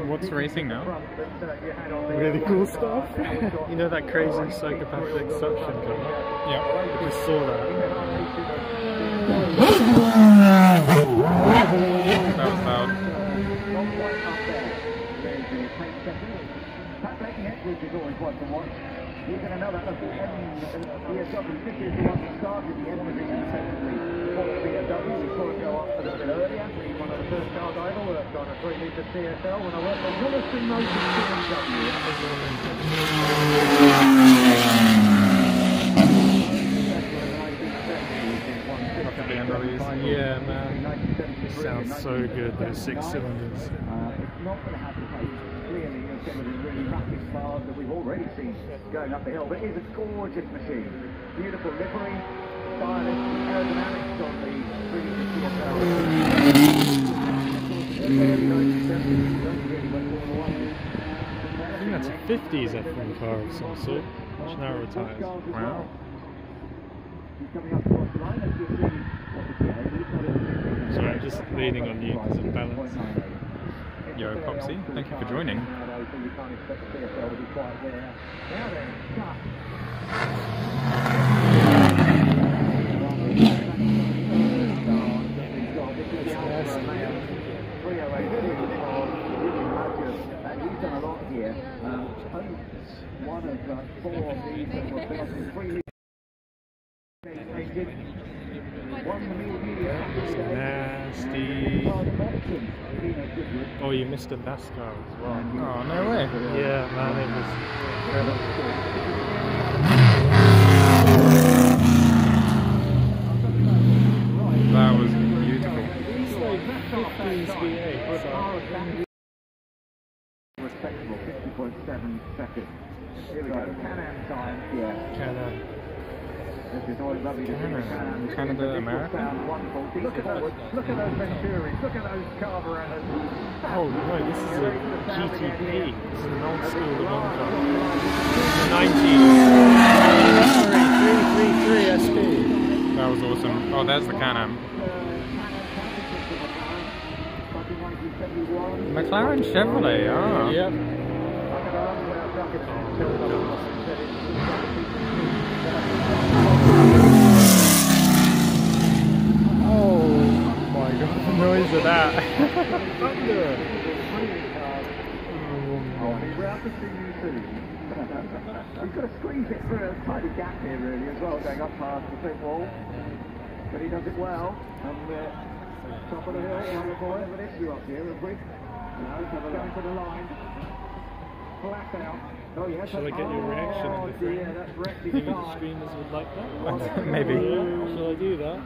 What's racing now? Really cool stuff. You know that crazy psychopathic suction car? Yeah. I just saw that. That was loud. You're going to know that at the end, BMW, this is the one that started the engine independently for the BMW. We saw it go up a little bit earlier. One of the first cars I ever worked on, a 3-litre CSL, when I worked on Williston Motors BMW. Yeah, man. It sounds so good, those 6 cylinders. It's not going to have the pace, clearly, of some of the really rapid cars that we've already seen going up the hill, but it is a gorgeous machine. Beautiful livery, stylish, aerodynamics on the 3-litre CSL. I think that's a 50s F1 car of some sort. Much narrower tyres. Wow. Sorry, I'm just leaning on you because of balance. Yo, Popsy, thank you for joining. He's done a lot here. One of 4 of these that were built in 3 Nasty. Oh, you missed a NASCAR as well. Oh, no way. Yeah, man, it was incredible. That was beautiful. It's like 50s V8. Respectable, 50.7 seconds. Here we go, Can-Am time. Yeah. Can-Am. This is always lovely to see Can-Am. Canada, America. Wonderful. Look at those Venturis, look at those carburetors. Oh no, this is a GTP. This is an old school Le Mans car. The 90s. Sorry, 333 SP. That was awesome. Oh, there's the Can-Am. McLaren Chevrolet, ah. Yep. Oh my god, the noise of that. Thunder. We're out to see you soon. He's got to squeeze it through a tiny gap here really as well, going up past the pit wall. But he does it well. And top of the hill, one point of an issue up here, have we? Going for the line. Flat out. Oh yes. Shall I get your reaction in the frame? Yeah, that's wrecked his Maybe the car. screeners would like that. Maybe. Shall I do that?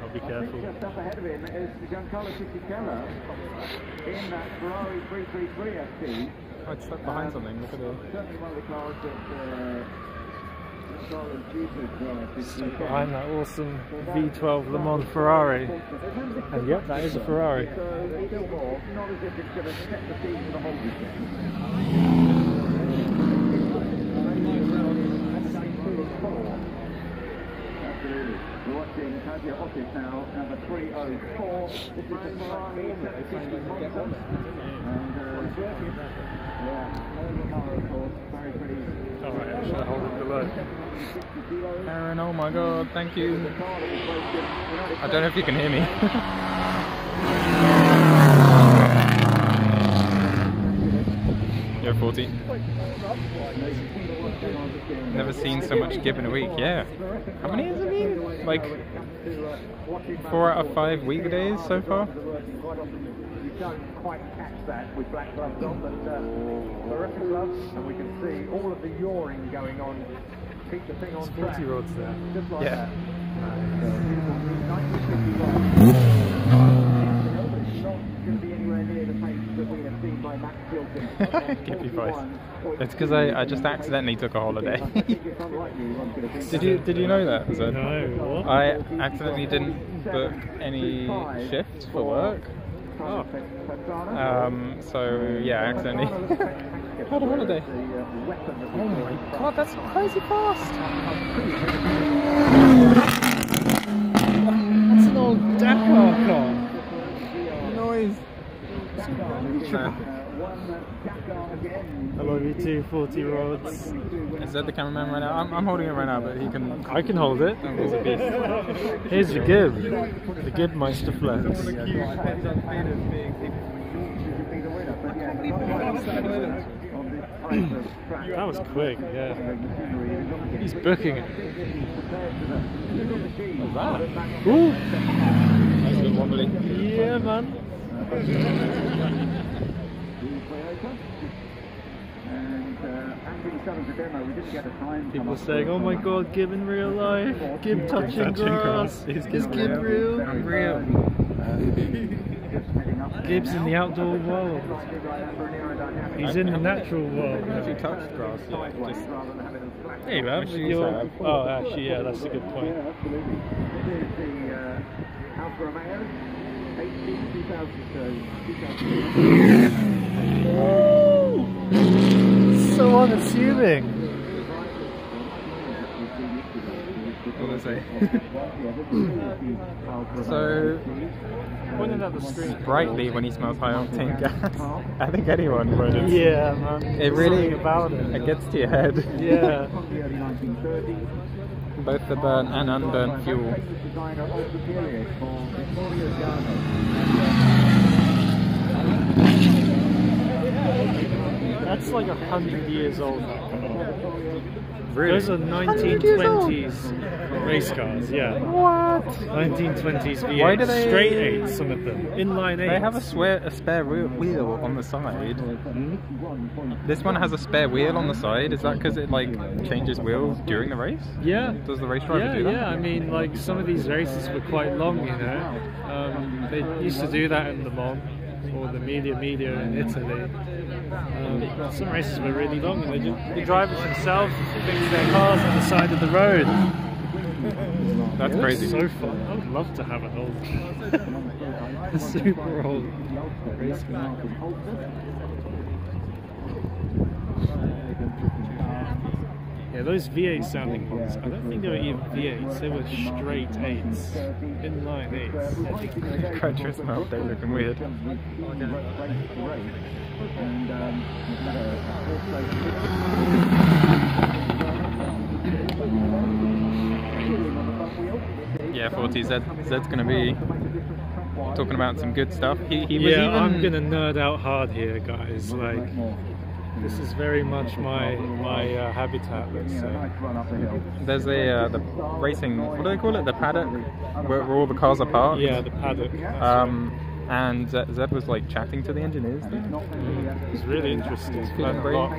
I'll be careful. Just up ahead of him is Giancarlo Fisichella in that Ferrari 333 ST. Oh, it's stuck behind something. Look at it. Certainly one of the cars that Behind that awesome V12 Le Mans Ferrari. And yep, that is a Ferrari. So still more, not as if it's going to set the scene for the whole weekend. Absolutely. We're watching Kasia Otis now, number 304. This is the Ferrari 750 Monza. And yeah, early car of course, very pretty. Alright, I shall hold it below. Aaron, oh my god, thank you. I don't know if you can hear me. You're 40. Never seen so much give in a week, yeah. How many has it been? Like 4 out of 5 weekdays so far? You don't quite catch that with black gloves on, but terrific gloves, and we can see all of the yawing going on. Keep the thing on track. 40 rods there. Just like Yeah. that. It's not going to be anywhere near the pace that we have seen by Max Chilton. Keep your voice. It's because I just accidentally took a holiday. Did you know that? So No, what? I accidentally didn't book any shifts for work. Oh. So yeah, I accidentally. had a holiday. Oh my god, that's crazy fast. That's an old Dakar car. Noise. I love you too, 40 rods. Is that the cameraman right now? I'm holding it right now, but he can. I can hold it. Oh, he's a beast. Here's the Gib. The Gib Meister Flex. That was quick, yeah. He's booking it. What's that? Ooh! That's a bit wobbly. Yeah, man. People are saying, oh my god, Gib in real life. Gib touching grass. Is Gib real? I'm real. Gib's in the outdoor world. He's in the natural world. If you touch grass, just. There you have. Shoes have. Oh, actually, yeah, that's a good point. So unassuming. What was I say? So Pointing at the screen. brightly when he smells high octane gas. I think anyone would. Yeah, man. It really Something about it. It gets to your head. Yeah. Both the burnt and unburnt fuel. That's like 100 years old. Really? Those are 1920s race cars, yeah. What? 1920s V8. Why do they- Straight 8s, some of them. Inline 8s. They have a spare wheel on the side. This one has a spare wheel on the side. Is that because it like changes wheels during the race? Yeah. Does the race driver do that? Yeah. I mean, like some of these races were quite long, you know. They used to do that in Le Mans or the Media in Italy. Some races were really long, and the drivers themselves fix their cars on the side of the road. That's It crazy. looks so fun. I would love to have an old, a super old race car. Yeah, those V8 sounding ones, I don't think they were even V8s, they were straight 8s, inline 8s. Cruncher smell, they're looking weird. Yeah, 40 Zed's going to be talking about some good stuff. He was Yeah, even... I'm gonna nerd out hard here, guys. Like, this is very much my habitat, let's say. There's the racing, what do they call it? The paddock, where all the cars are parked. Yeah, the paddock. And Zed was like chatting to the engineers. It's really interesting. It's Learned a great. lot.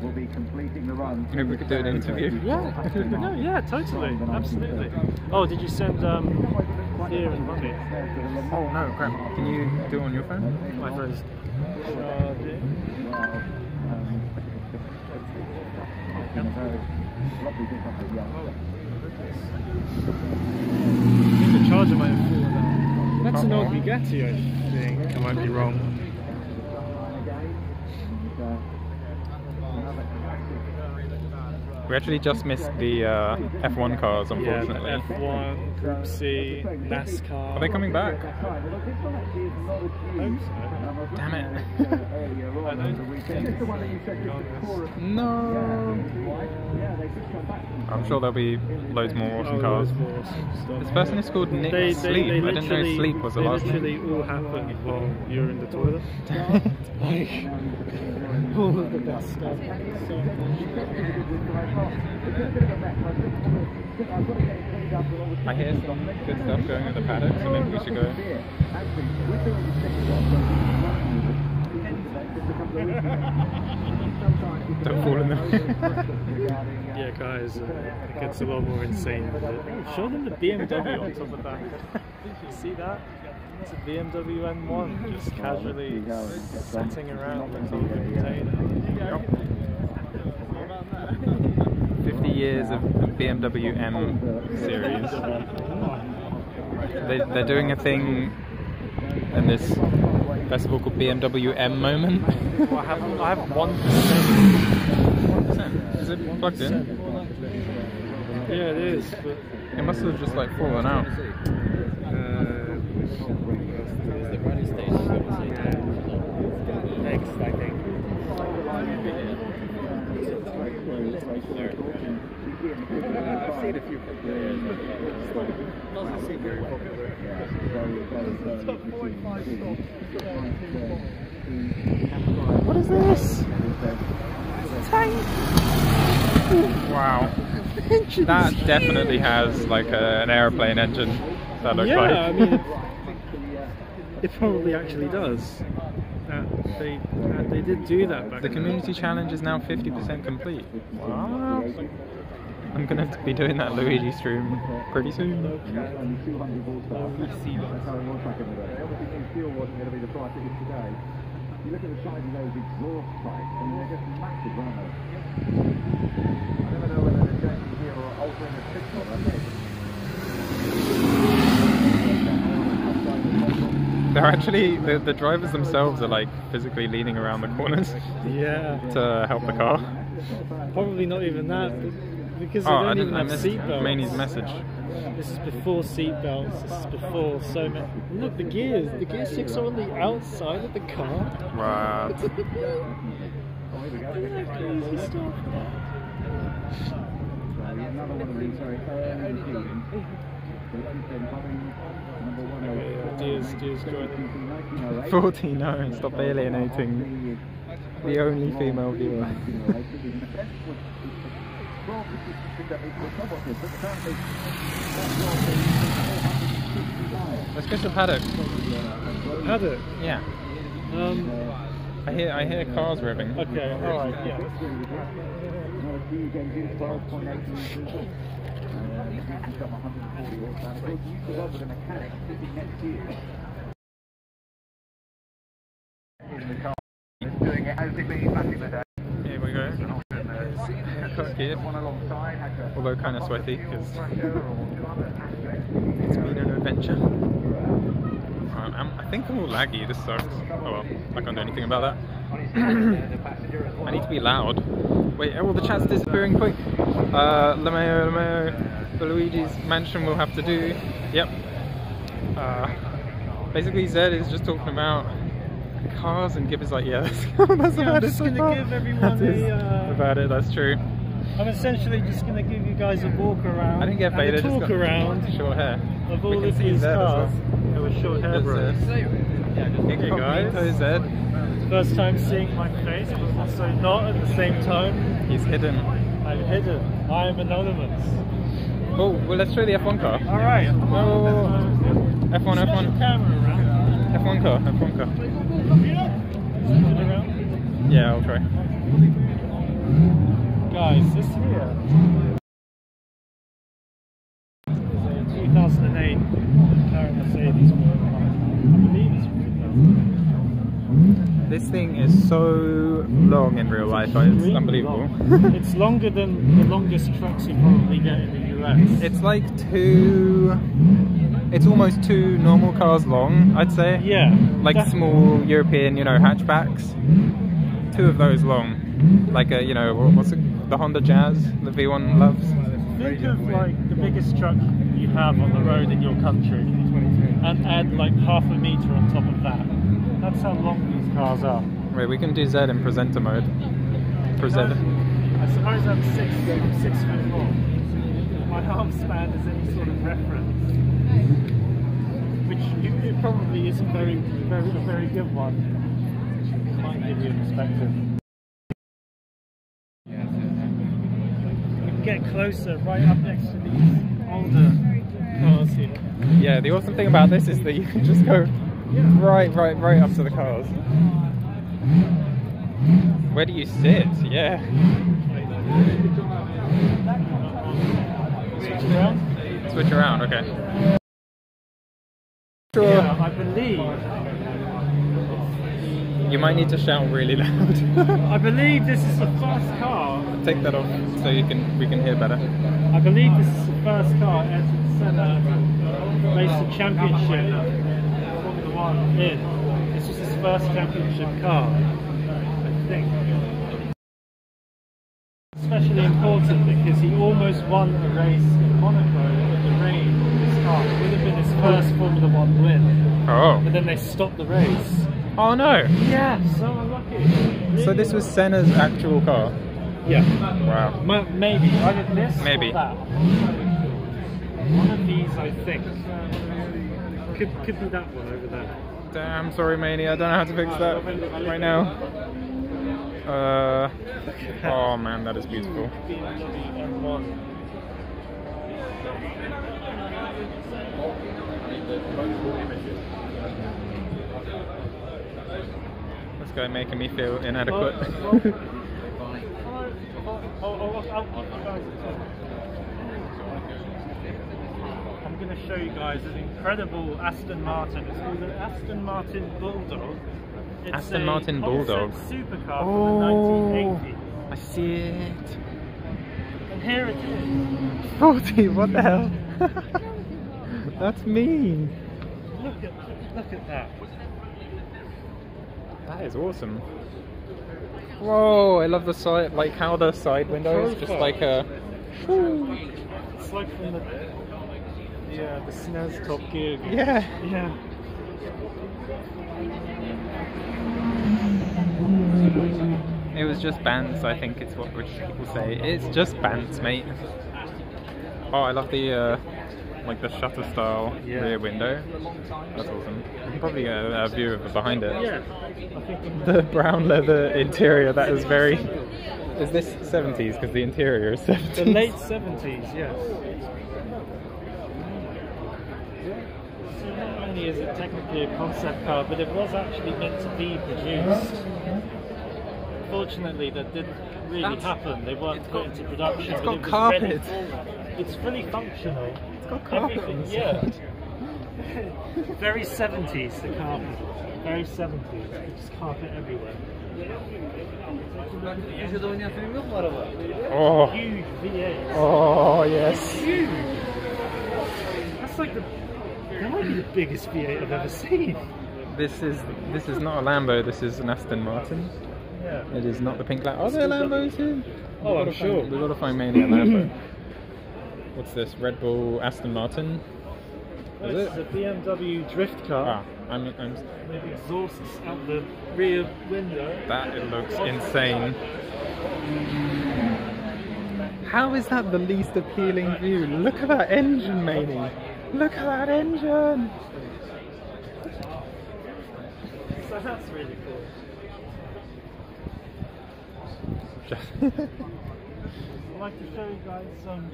Will be completing the run. Maybe we could do an interview. Yeah, no, yeah, totally, absolutely. Oh, did you send Theo and Mummy? Oh no, crap. Can you do it on your phone? My phone's the charger might have fallen out. That's an old Bugatti, I think. I might be wrong. We actually just missed the F1 cars, unfortunately. Yeah, F1, Group C, NASCAR. Are they coming back? I hope so. Damn it. I don't think No. I'm sure there'll be loads more awesome cars. This person is called Nick Sleep. I didn't know Sleep was the last name. They literally all happened while you were in the toilet. Like, all of the best stuff. I hear some good stuff going at the paddock, so maybe we should go. Don't fall in them. Yeah, guys, it gets a lot more insane with it. Show them the BMW on top of that. You see that? It's a BMW M1 just casually setting around the top of the container. 50 years of BMW M series. They're doing a thing in this festival called BMW M moment. Well, I have 1%. 1%? Is it plugged in? Yeah, it is. But It must have just like fallen out. next, I think. I've seen a few pictures. Doesn't seem very popular. What is this? Tank! Wow. That definitely has like an airplane engine. That looks like. I mean, it probably actually does. They did do that back The then. community challenge is now 50% complete. Wow. I'm gonna be doing that Luigi stream pretty soon. You look at the size of those exhaust pipes, I mean, they're just massive, aren't they? I never know whether they're changing here or altering the picture, They're actually, the drivers themselves are like physically leaning around the corners Yeah. to help the car. Probably not even that, because they Oh, don't I even have missed seatbelts. Maney's message. This is before seatbelts. This is before so many. Look, the gears. The gear sticks are on the outside of the car. Wow. Isn't that crazy stuff? another one of these very early machines. Dears joining. 14, no, stop alienating the only female viewer. Let's go to paddock. Paddock? Yeah. I hear cars revving. Okay, alright, yeah. Here we go. Haircut gear. Although kind of sweaty because it's been an adventure. I think I'm all laggy, this sucks. Oh well, I can't do anything about that. I need to be loud. Wait, oh, the chat's disappearing quick. LeMayo, the Luigi's mansion will have to do. Yep. Basically Zed is just talking about cars and Gib is like, yeah, that's about it. I'm just going to give everyone about it, that's true. I'm essentially just going to give you guys a walk around. I didn't get faded, and a talk around short hair. Of all We can of see these Zed as cars. well. With short hair, bro. Hey guys, Zed. First time seeing my face, but also not at the same time. He's hidden. I'm hidden. I am anonymous. Oh, well let's show the F1 car. Alright. Whoa. F1. Camera around. F1 car. Around. Yeah, I'll try. Guys, this here is a 2008 McLaren Mercedes. I believe it's from 2008. This thing is so long in real life, it's Really unbelievable. long. It's longer than the longest trucks you probably get in the US. It's like it's almost two normal cars long, I'd say. Yeah. Like small European, hatchbacks. Two of those long. Like a, what's it, the Honda Jazz, the V1 loves. Think of like the biggest truck you have on the road in your country and add like half a meter on top of that. That's how long these cars are. Wait, we can do Z in presenter mode. Presenter. I suppose I'm 6'4". My arm span is any sort of reference. Which it probably is a very good one. Might give you a perspective. Get closer, right up next to these older cars here. Yeah, the awesome thing about this is that you can just go right up to the cars. Where do you sit? Yeah. Switch around? Switch around, okay. Sure. Yeah, I believe. You might need to shout really loud. I believe this is the first car. Take that off so we can hear better. I believe this is the first car Ayrton Senna raced the championship Formula 1 in. This was his first championship car, I think. Especially important because he almost won a race in Monaco in the rain with his car. It would have been his first Formula 1 win. Oh. But then they stopped the race. Oh no! Yeah, so unlucky. Really So this was Senna's actual car? Yeah. Wow. Maybe. Either this Maybe. or that. One of these, I think. Could be that one over there. Damn, sorry Mania, I don't know how to fix that right now. Oh man, that is beautiful. This guy making me feel inadequate. I'm going to show you guys an incredible Aston Martin. It's called an Aston Martin Bulldog. It's Aston Martin Bulldog. Supercar from the 1980s. I see it. And here it is. 40, what the hell? That's mean. Look at that. That is awesome. Whoa, I love the side, like how the side window is just like a... It's like from the SNES Top Gear. Yeah. Yeah. It was just Bants, I think it's what British people say. It's just Bants, mate. Oh, I love the like the shutter style rear window. That's awesome. You can probably get a view of it behind it. Yeah. The brown leather interior, that is very... Is this 70s? Because the interior is 70s. The late 70s, yes. So not only is it technically a concept car, but it was actually meant to be produced. Unfortunately, that didn't really happen. They weren't put into production. It's but got it was carpet. ready for that. It's fully functional. It's got carpet Everything, inside. yeah. Very 70s, the carpet. Very 70s. It's just carpet everywhere. Oh. Huge V8. Oh, yes. Huge. That's like that might be the biggest V8 I've ever seen. This is not a Lambo, this is an Aston Martin. Yeah. It is not the pink Lambo. Are there Lambos here? Oh, I'm sure. We've got to find mainly a Lambo. What's this? Red Bull Aston Martin? Is This it? is a BMW drift car. Ah, I'm With exhausts out the rear window. that it looks insane. How is that the least appealing view? Look at that engine, Maney. Look at that engine. So that's really cool. I'd like to show you guys some.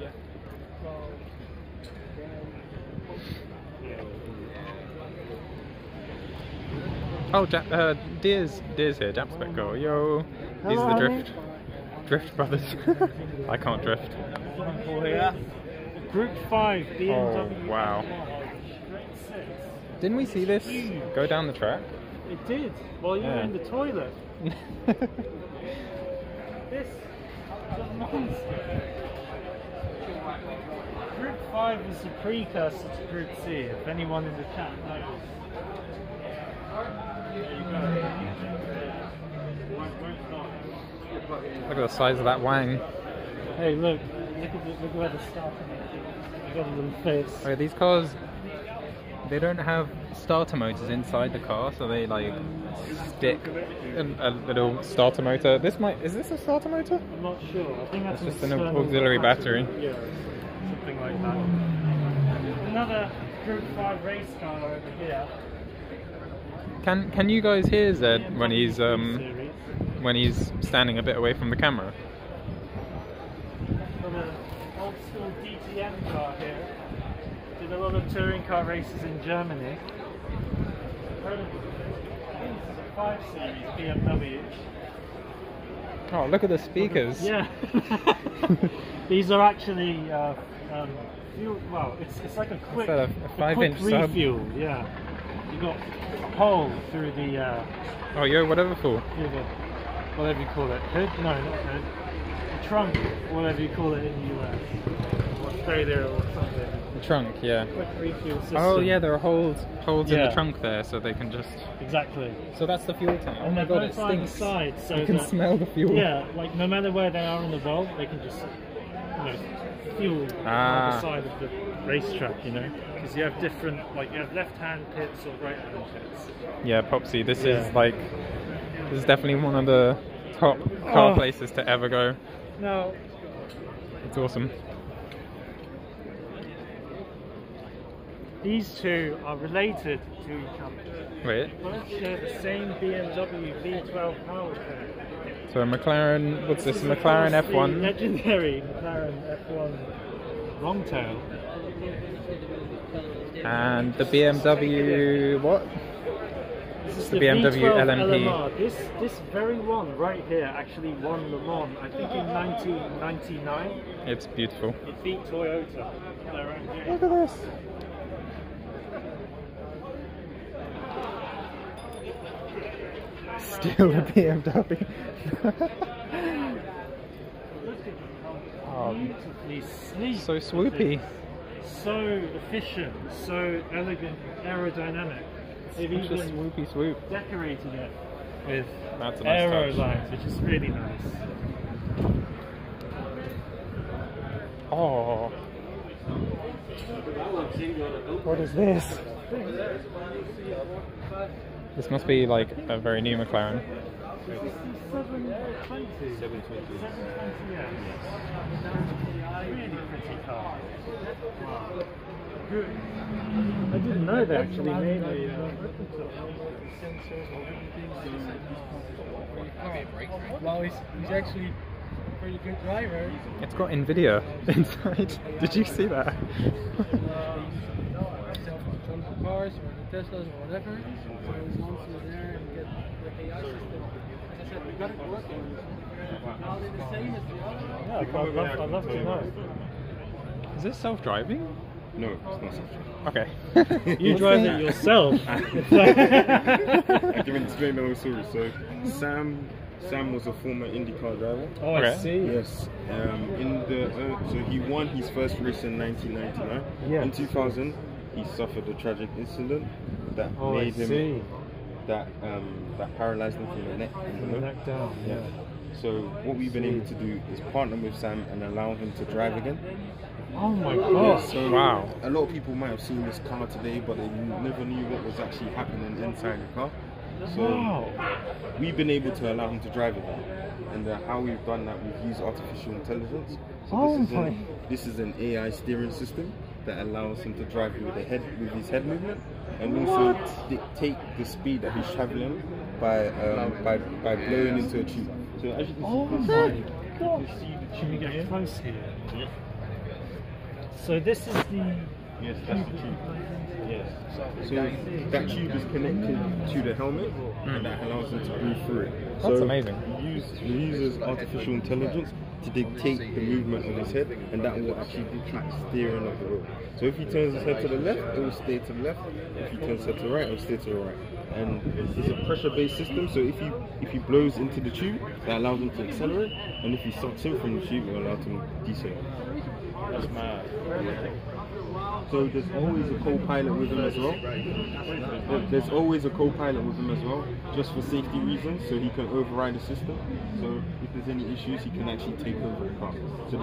Oh, Deer's here, Japspec Girl. Yo, he's the Drift Brothers. I can't drift. Group 5 BMW. Oh, wow. Didn't we see this go down the track? It did, while you were in the toilet. This is a monster. Group 5 was the precursor to Group C, if anyone in the chat knows. There you go. Look at the size of that wang. Hey, look where the starter is. Got a little face. Okay, these cars, they don't have starter motors inside the car, so they like stick a little starter motor. Is this a starter motor? I'm not sure. I think that's just an external auxiliary battery. Yeah, something like that. Another Group 5 race car over here. Can you guys hear Zed when he's Series. standing a bit away from the camera? Got an old school DTM car here. Did a lot of touring car races in Germany. I think this is a 5 Series BMW. Oh, look at the speakers. Yeah. These are actually fuel. Well, it's like a quick, a 5-inch quick sub? refuel. Yeah. You got a hole through the. Oh, yo, whatever for. Through the, whatever you call it. Hood? No, not hood. The trunk, whatever you call it in the US. Australia or something. The trunk, yeah. Quick refuel system. Oh yeah, there are holes in Yeah. the trunk there, so they can just. Exactly. So that's the fuel tank. Oh And my they're god, it both on the stinks. side, so You can that, smell the fuel. yeah, like no matter where they are in the world, they can just, fuel on the side of the racetrack, because you have different, like you have left-hand pits or right-hand pits. Yeah, Popsy, this Yeah. is definitely one of the top car places to ever go. Now, It's awesome. these two are related to each other. Wait, They both share the same BMW V12 powertrain. so a McLaren, what's this? is, of McLaren course, the F1. legendary McLaren F1 Longtail. And the BMW, what? This is the BMW V12 LMP. LMR. This very one right here actually won Le Mans, I think in 1999. It's beautiful. It beat Toyota. They're around here. Look at this. Still the BMW. Oh, Beautifully sleek. so swoopy. So efficient, so elegant, aerodynamic. They've Such a even swoopy swoop. decorated it with That's a nice aero touch. lines, which is really nice. Oh. What is this? This must be like a very new McLaren. 720. 720, yeah. Really pretty car. Wow. Good. I didn't know they actually made a Well, he's actually a pretty good driver. It's got Nvidia inside. Did you see that? Self-control cars or the Teslas or whatever. So once you're there and get the AI system, as I said, we got it working. Now they're the same as the other. Yeah, I'd love to know. Is this self-driving? No, it's not self-driving. Okay. You drive it yourself. I can explain the whole story. So Sam was a former IndyCar driver. Oh, I Okay. see. Yes. So he won his first race in 1999. Yes. In 2000, he suffered a tragic incident that Oh, I made him see. that paralyzed him from the neck. From the neck down. Yeah. So what we've been able to do is partner with Sam and allow him to drive again. Oh my Yeah, gosh. so Wow. a lot of people might have seen this car today, but they never knew what was actually happening inside the car. So Wow. we've been able to allow him to drive it. And how we've done that, we've used artificial intelligence. So Oh this is an AI steering system that allows him to drive with his head movement, and also dictate the speed that he's traveling by blowing into a tube. So as you can Oh see, my gosh. Can we get close here? Yeah. So this is the... Yes, that's the tube. Yes. So that tube is connected to the helmet, and that allows him to breathe through it. That's so amazing. He uses artificial intelligence to dictate the movement of his head, and that will actually dictate the steering of the road. So if he turns his head to the left, it will stay to the left. If he turns his head to the right, it will stay to the right. And it's a pressure-based system, so if he blows into the tube, that allows him to accelerate, and if he sucks in from the tube, it will allow him to decelerate. That's mad. So there's always a co-pilot with him as well. There's always a co-pilot with him as well, just for safety reasons, so he can override the system. So if there's any issues, he can actually take over the car. So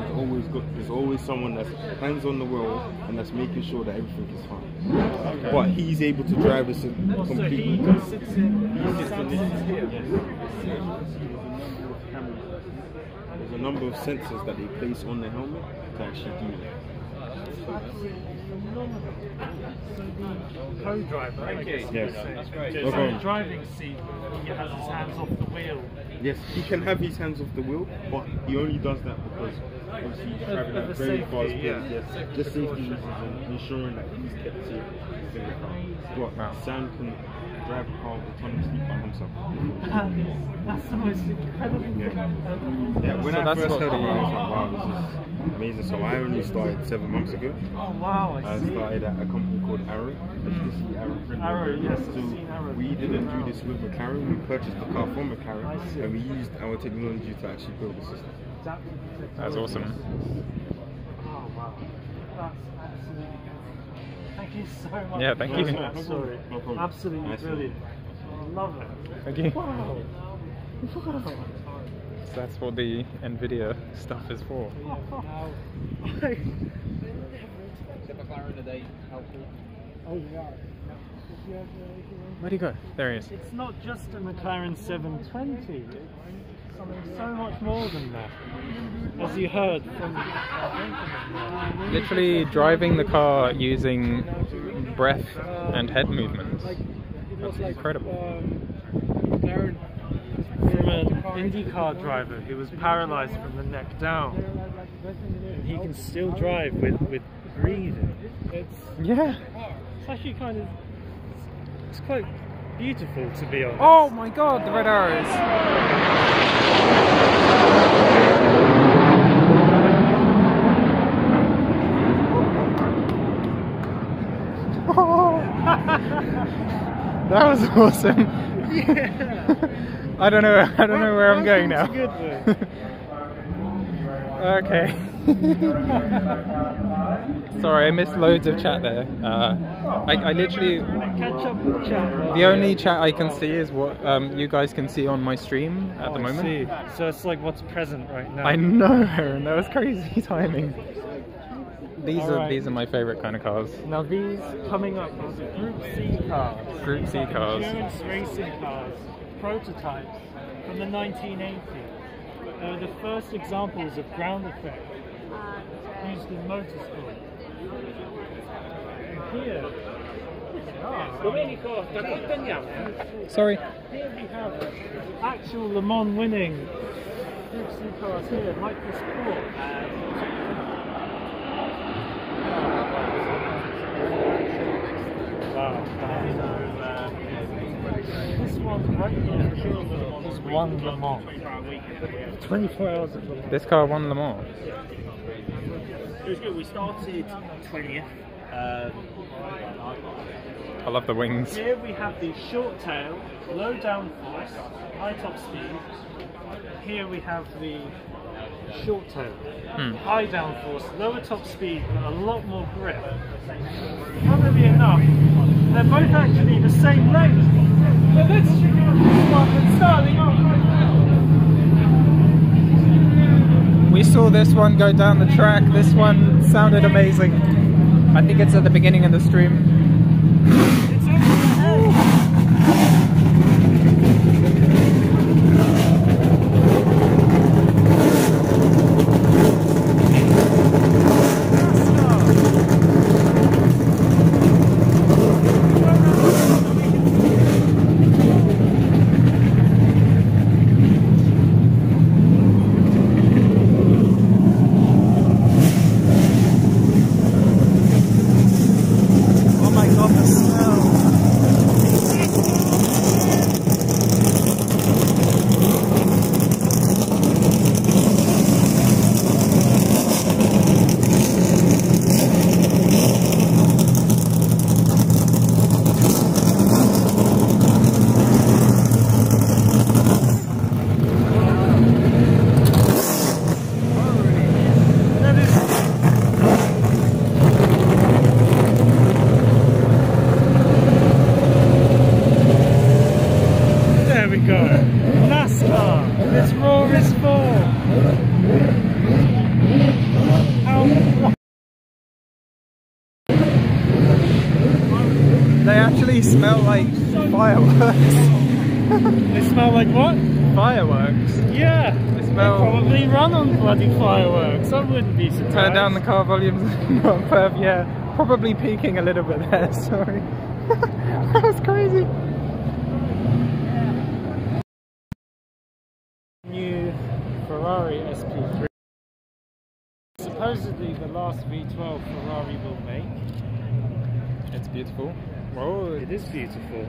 there's always someone that's hands on the wheel and that's making sure that everything is fine. Okay. But he's able to drive us completely. So he sits in... There's a number of sensors that they place on the helmet to actually do that. So the co-driver, I guess. Yes. That's great. No So problem. the driving seat, he has his hands off the wheel. Yes, he can have his hands off the wheel, but he only does that because obviously he's traveling at the a very safety, fast pace. yeah. Yes, just safety reasons and ensuring that he's kept safe in the car. But Sam can drive a car autonomously by himself. That's the most incredible thing. Yeah, when So I that's first what- heard about it, I was like, wow, this is amazing. So I only started 7 months ago. Oh wow, I started at a company called Arrow. As you can see, Arrow, yes, I've So seen Arrow. we didn't do this with McLaren. We purchased the car from McLaren, I see. and we used our technology to actually build the system. That's awesome. Oh wow. That's absolutely good. Thank you so much. Yeah, thank for you. that story. No problem. Absolutely Nice one. brilliant. Love it. Thank you. Wow. Wow. So that's what the NVIDIA stuff is for. Oh, they are. Where'd he go? There he is. It's not just a McLaren 720, it's something so much more than that. As you heard from Literally driving the car using breath and head movements. That's incredible. from an IndyCar driver who was paralysed from the neck down. And he can still drive with breathing. Yeah. It's actually kind of, it's quite beautiful, to be honest. Oh my god, the red arrows. That was awesome. Yeah. I don't know where I'm going now. Goodwood. Okay. Sorry, I missed loads of chat there. I literally, Catch up with the chat. the only chat I can see is what you guys can see on my stream at the I moment. see. So it's like what's present right now. I know, Aaron, that was crazy timing. These Alright. are my favourite kind of cars. Now these coming up are the Group C cars. Group C cars. Endurance racing cars, prototypes from the 1980s. They were the first examples of ground effect used in motorsport. And here, Sorry. here we have actual Le Mans winning Group C cars here, like this Porsche. Wow. This one right here is won Le Mans. 24 hours of Le Mans. This car won Le Mans. It was good. We started 20th. I love the wings. Here we have the short tail, low downforce, high top speed. Here we have the short tail, high downforce, lower top speed, but a lot more grip. Funnily enough, they're both actually the same length. But let's check out this one that's starting off. We saw this one go down the track. This one sounded amazing. I think it's at the beginning of the stream. It's over the head. They actually smell like fireworks. They smell like what? Fireworks. Yeah, They smell. they probably run on bloody fireworks. I wouldn't be surprised. Turn down the car volumes. Not perf, yeah. Probably peaking a little bit there. Sorry. That was crazy. New Ferrari SP3. Supposedly the last V12 Ferrari will make. It's beautiful. Whoa. It is beautiful.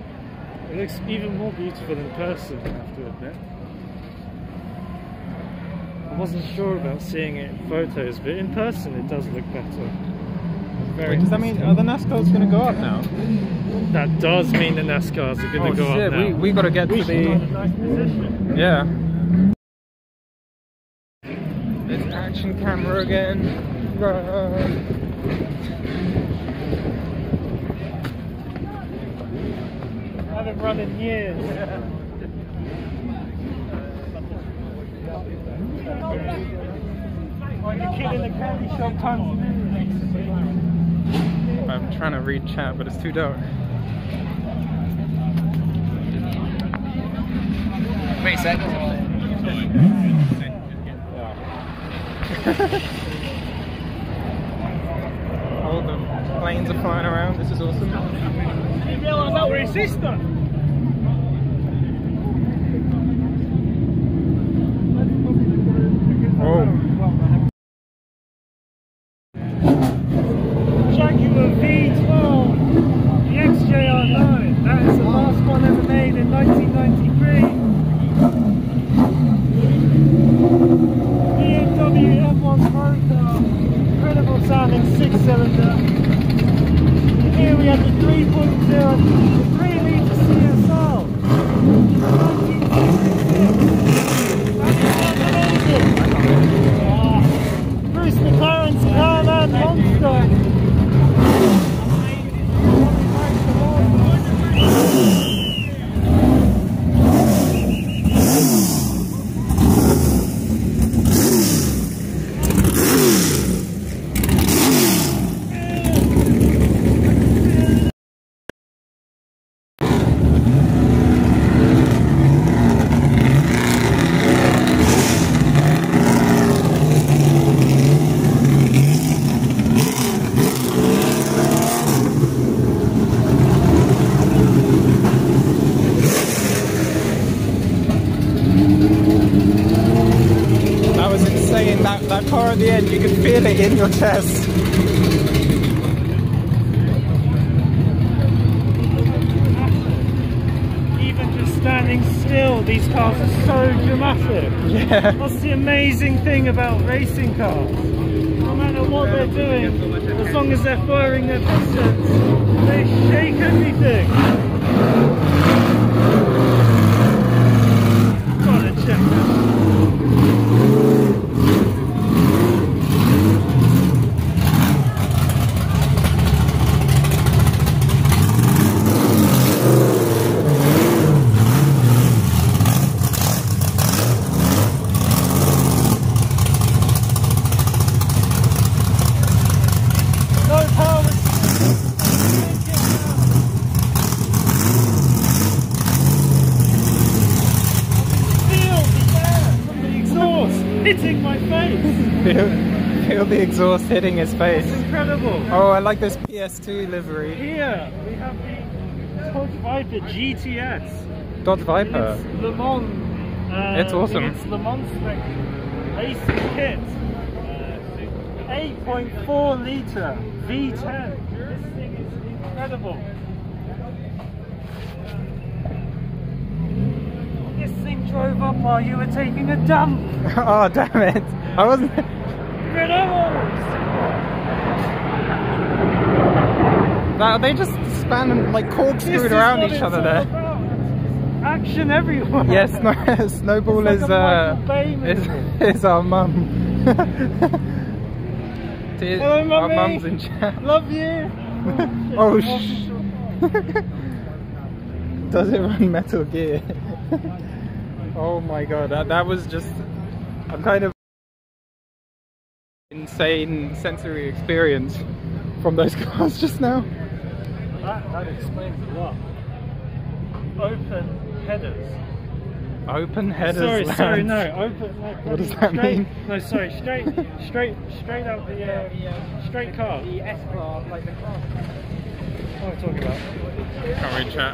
It looks even more beautiful in person, I have to admit. I wasn't sure about seeing it in photos, but in person it does look better. Wait, does that mean are the NASCARs going to go up now? That does mean the NASCARs are going to go shit, up now. we got to get to We're in a the. nice position. Yeah. It's action camera again. Run. haven't run in years. Like a kid in a candy shop times. I'm trying to read chat, but it's too dark. Wait a sec. All the planes are flying around. This is awesome. You realise that we're a sister? Whoa. Jaguar V12, the XJR9. That is the last one ever made in 1993. BMW M1 Pro car, incredible sounding 6-cylinder. Here we have the 3.0, the 3-litre CSR. 1966. Bruce McLaren's Carland Monster. That was insane. That car at the end, you could feel it in your chest. Even just standing still, these cars are so dramatic. Yeah. That's the amazing thing about racing cars. No matter what they're doing, as long as they're firing their pistons, they shake everything. Gotta check that. Hitting my face! Feel the exhaust hitting his face. It's incredible! Oh, I like this PS2 livery. Here we have the Dodge Viper GTS. Dodge Viper. It's Le Mans. It's awesome. It's Le Mans spec racing kit. 8.4 litre V10. This thing is incredible. This thing drove up while you were taking a dump. Oh, damn it. I wasn't... Are they just spanning, like, corkscrewed around each other there? Action everywhere. Yes, Snowball like is our mum. Hello, our mummy. mum's in chat. Love you. Oh, shh. Does it run Metal Gear? Oh my god, that was just... I'm kind of... insane sensory experience from those cars just now. That explains a lot. Open headers. Open headers. Sorry, no. Open. Like, what does that mean? No, sorry. Straight out the straight car. The S class, like the class. What am I talking about? Can't read chat.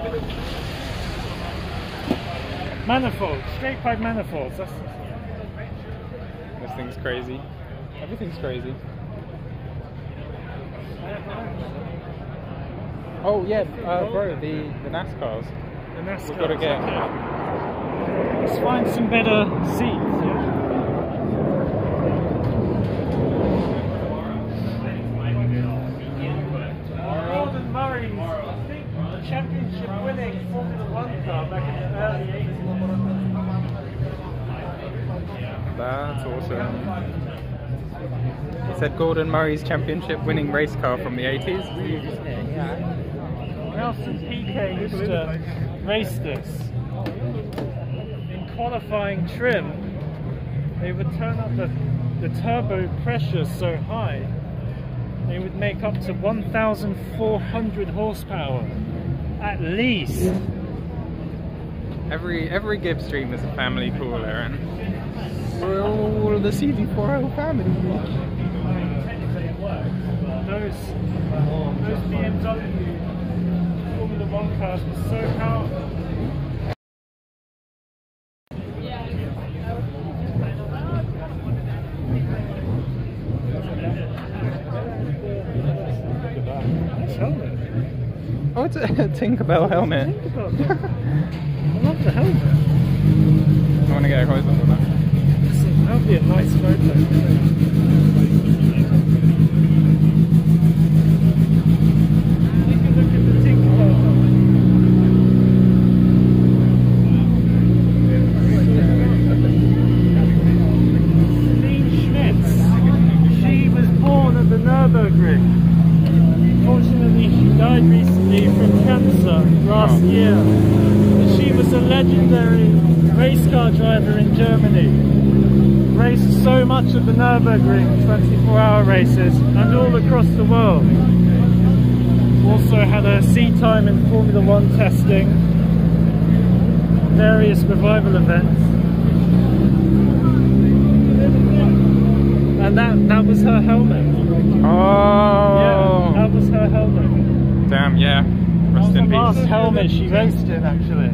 Manifolds. Straight pipe manifolds. That's... This thing's crazy. Everything's crazy. Oh yeah, bro, the NASCARs. The NASCARs. We've got to get. Okay. Let's find some better seats. Yeah? Golden Murray's, I think, championship winning Formula 1 car back in the early 80s. That's awesome. He said Gordon Murray's championship winning race car from the 80s. Nelson Piquet used to raced this, in qualifying trim, they would turn up the turbo pressure so high, they would make up to 1,400 horsepower, at least. Every Gibbs stream is a family cooler, and we're all the CZ4L family. Those BMW Formula 1 cars were so powerful. Nice helmet. Oh, it's a Tinkerbell helmet. Tinkerbell. I love the helmet. I want to get a close look at that. That would be a nice photo. Take a look at the Tinkerbell helmet. Celine Schmitz. She was born at the Nürburgring. Unfortunately, she died recently from cancer last year. But she was a legendary race car driver in Germany. Raced so much at the Nürburgring 24-hour races and all across the world. Also had a seat time in Formula 1 testing, various revival events. And that was her helmet. Oh! Yeah, that was her helmet. Damn, yeah. Rest in The last peace. helmet she raced in, actually,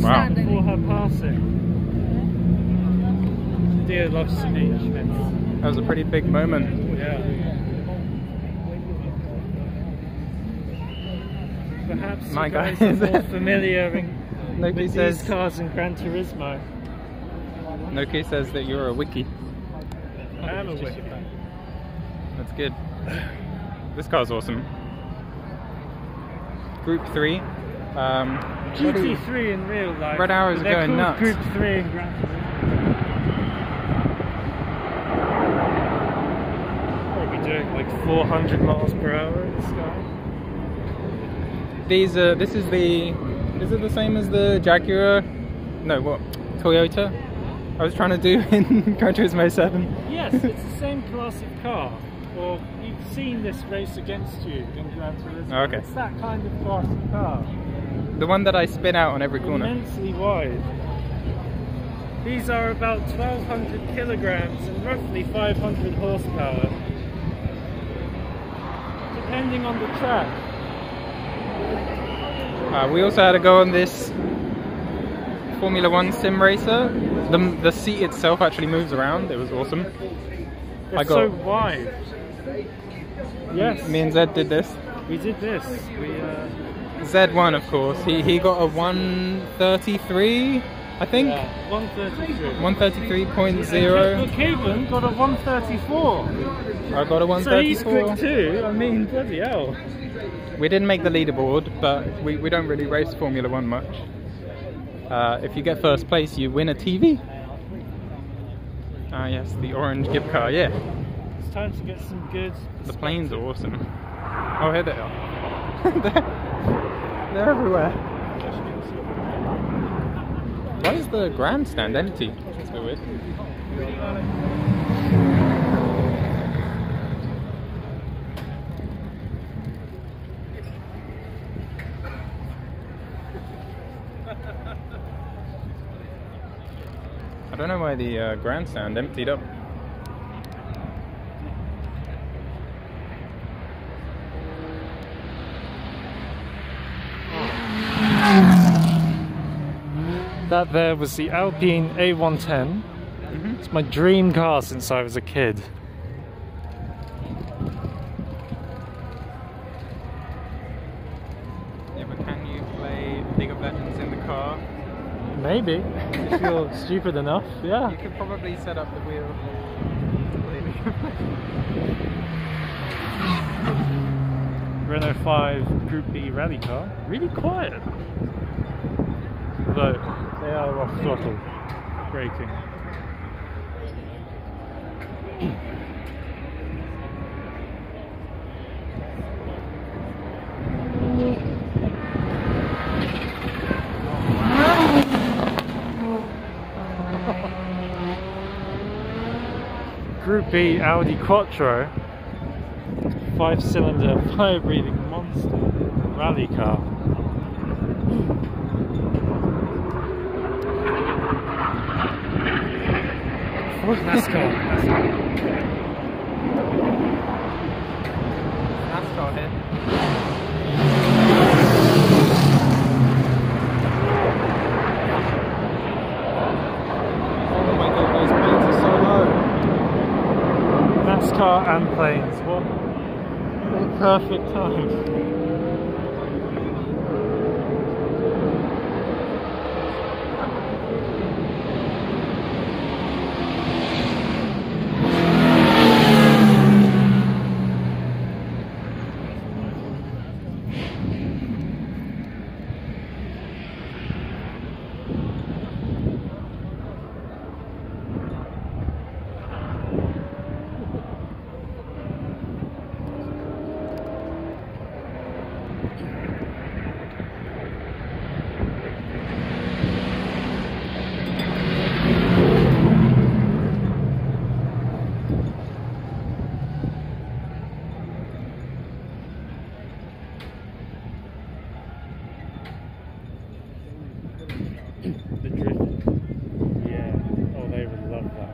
Wow. before her passing. Dear loves Celine Schmitz. That was a pretty big moment. Yeah. Perhaps My you guys guy are is more familiar Noki with says these cars in Gran Turismo. Noki says that you're a wiki. I am a wiki. That's good. This car's awesome. Group 3. GT3 in real life. Red Hours are They're going called nuts. Group 3 in Gran Turismo. What are we doing? Like 400 miles per hour in the sky? These this is it the same as the Jaguar? No, what? Toyota? I was trying to do in Gran Turismo 7. Yes, it's the same class of car. Or you've seen this race against you in Gran Turismo. Oh, okay. It's that kind of class of car. The one that I spin out on every corner. Immensely wide. These are about 1,200 kilograms and roughly 500 horsepower. Depending on the track. We also had to go on this Formula 1 sim racer. The seat itself actually moves around. It was awesome. They're so wide. Yes. Me and Zed did this. We did this. Zed won, of course. He got a 133, I think. Yeah, 133. 133.0. Caven got a 134. I got a 134. So he's quick too. I mean, bloody hell. We didn't make the leaderboard, but we don't really race Formula 1 much. If you get first place, you win a TV. Ah, yes, the orange Gib car, yeah. It's time to get some good. The planes are awesome. Oh, here they are. they're everywhere. Why is the grandstand empty? That's a bit weird. I don't know why the grandstand emptied up. That there was the Alpine A110. It's my dream car since I was a kid. Yeah, but can you play League of Legends in the car? Maybe, if you're stupid enough, yeah. You could probably set up the wheel. Renault 5 Group B rally car. Really quiet. Although they are off throttle braking. Group B Audi Quattro, 5-cylinder, fire-breathing monster rally car. NASCAR. NASCAR here. Oh my god, those planes are so low. NASCAR and planes. What a perfect time. The drift. Yeah. Oh, they would love that.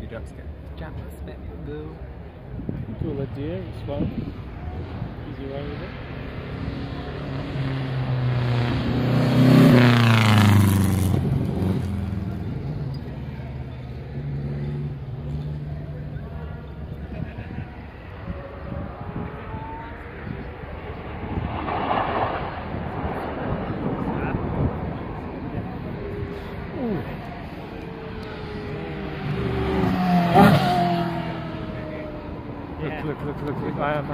You just get Cool idea, it's fun. Easy way with it. Look, I am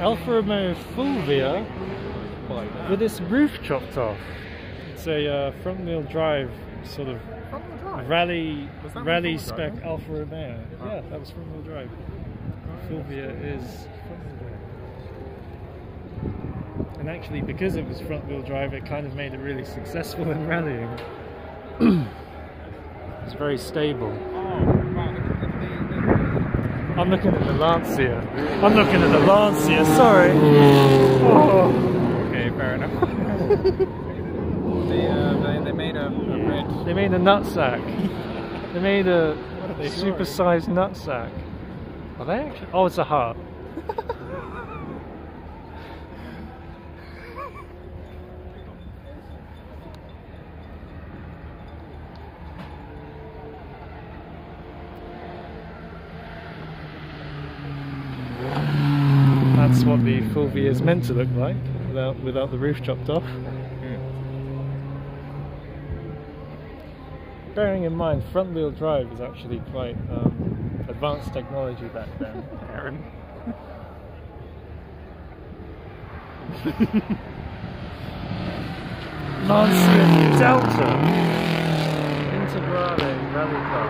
Alfa Romeo Fulvia with its roof chopped off. It's a front-wheel drive sort of rally spec Alfa Romeo. Oh. Yeah, that was front-wheel drive. Fulvia is front-wheel drive. And actually, because it was front-wheel drive, it kind of made it really successful in rallying. It's very stable. I'm looking at the Lancia. Sorry. Oh. Okay, fair enough. They made a bridge. They made a nutsack. They made a super-sized nutsack. Are they actually? Oh, it's a heart. That's what the Fulvia is meant to look like, without the roof chopped off. Bearing in mind, front-wheel drive is actually quite advanced technology back then, Aaron. Lancia Delta Integrale rally car.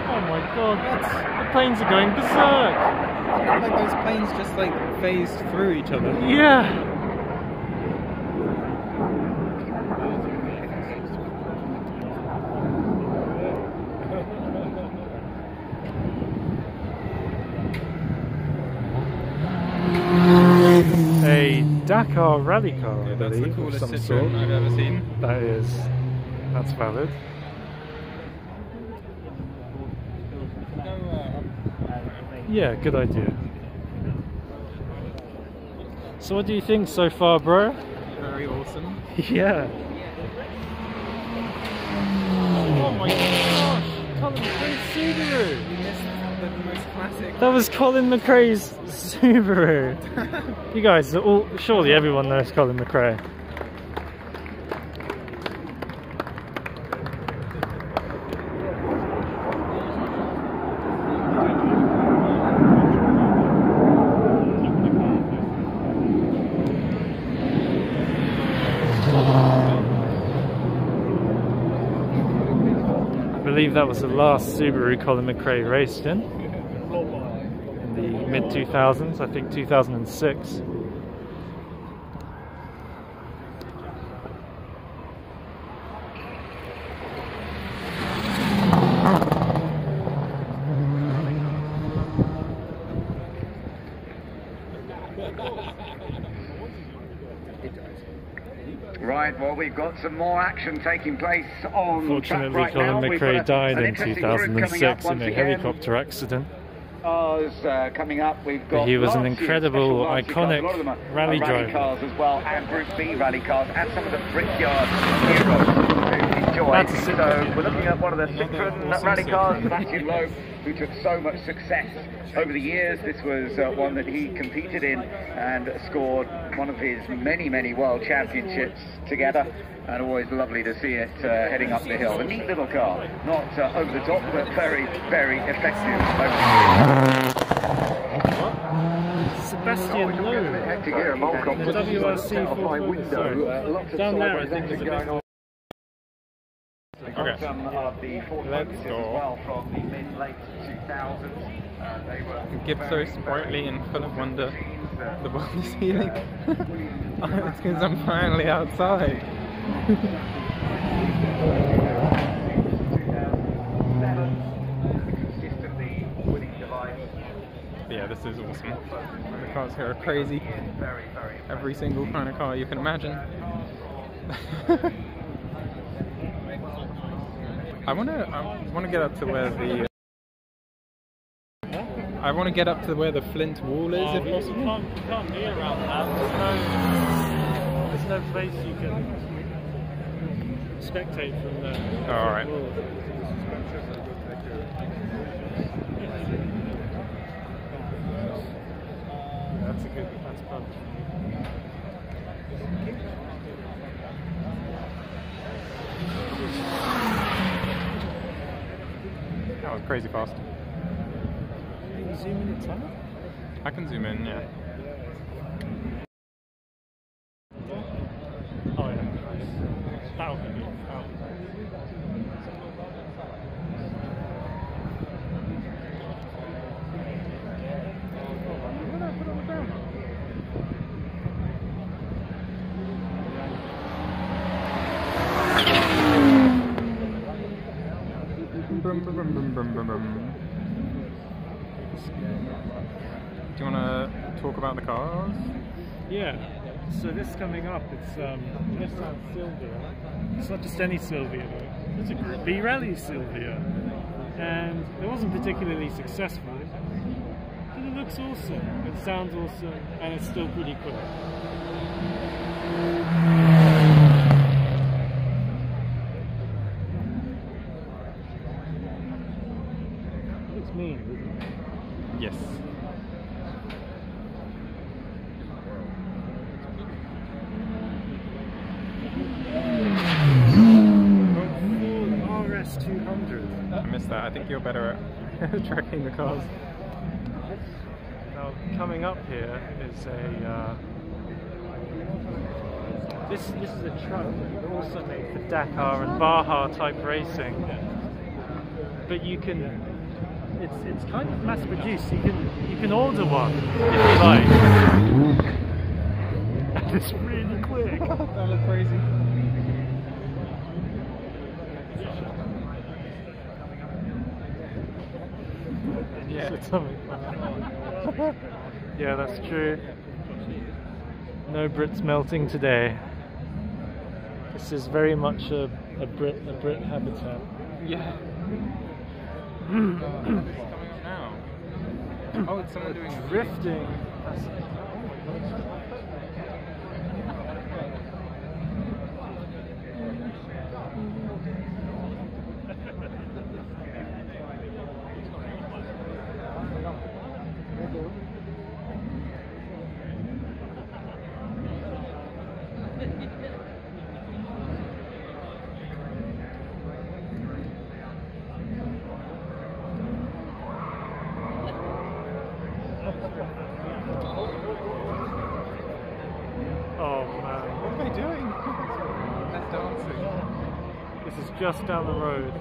Oh my god, the planes are going berserk! Like those planes just like phase through each other. Yeah! A Dakar rally car, I that's believe, the coolest of some Citroen sort. I've ever seen. That's valid. Yeah, good idea. So what do you think so far, bro? Very awesome. Yeah. Oh my gosh! Colin McRae's Subaru! You missed the most classic. That was Colin McRae's Subaru. You guys, surely everyone knows Colin McRae. believe that was the last Subaru Colin McRae raced in the mid-2000s, I think 2006. Right, well, we've got some more action taking place on track Fortunately, right Colin now. We've McRae got died an in interesting group coming up 2006 in once a again. helicopter accident. Cars coming up. We've got He was an largely incredible, special largely cars. iconic A lot of them are rally driver. cars as well, and Group B rally cars, and some of the Brickyard heroes who enjoy. That's a So we're looking at one of the Citroen rally cars, Matthew Loeb, who took so much success over the years. This was one that he competed in and scored one of his many, many world championships together. And always lovely to see it heading up the hill. A neat little car, not over the top, but very, very effective. Sebastian Loeb, WRC 4. Down there, I think, is a bit. Okay. Some of the Ford Let's Focuses go. as well from the mid-late 2000s. They were Gibbs so sprightly and full of wonder. The world is healing. Oh, it's because I'm finally outside. consistently winning device. Yeah, this is awesome. The cars here are crazy. Very, very. Every single kind of car you can imagine. I wanna get up to where the I want to get up to where the flint wall is, if possible. You can't be around that. There's no place you can spectate from there. All right. That's a good. That's punch. That was crazy fast. Can you zoom in a ton? I can zoom in, yeah. Oh yeah, nice. That'll be good. Brum, brum, brum, brum, brum, brum. Do you want to talk about the cars? Yeah. So this coming up, it's Nissan Silvia. It's not just any Silvia though. It's a Group B rally Silvia, and it wasn't particularly successful. But it looks awesome. It sounds awesome, and it's still pretty quick. Looks mean, doesn't it? Yes. RS200. I missed that. I think you're better at tracking the cars. Now, coming up here is a. This is a truck also made for Dakar and Baja type racing, but you can. It's kind of mass produced. You can order one if you like. And it's really quick. That looks crazy. Yeah. Yeah, that's true. No Brits melting today. This is very much a Brit habitat. Yeah. It's coming up now. Oh, it's someone doing Drifting. Oh man. What are they doing? They're dancing. This is just down the road.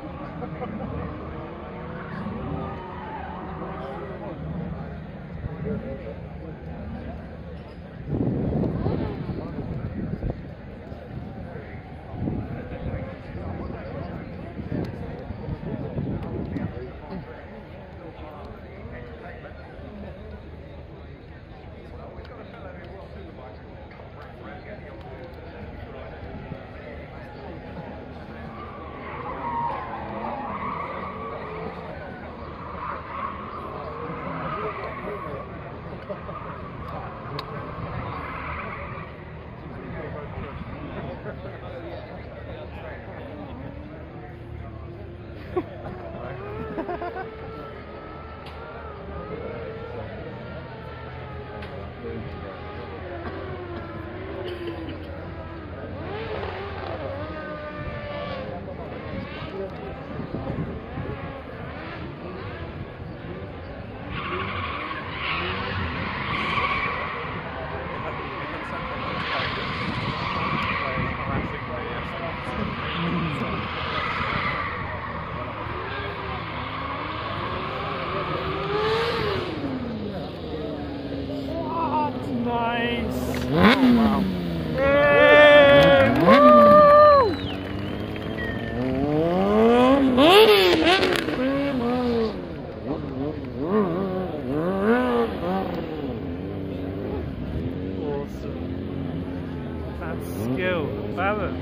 Skill, balance.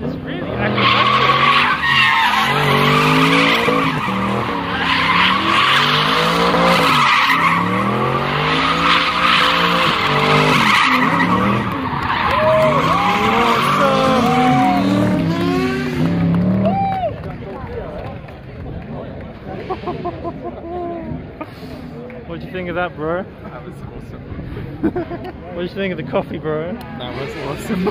It's really acrobatic. What'd you think of that, bro? That was awesome. What did you think of the coffee, bro? That was awesome.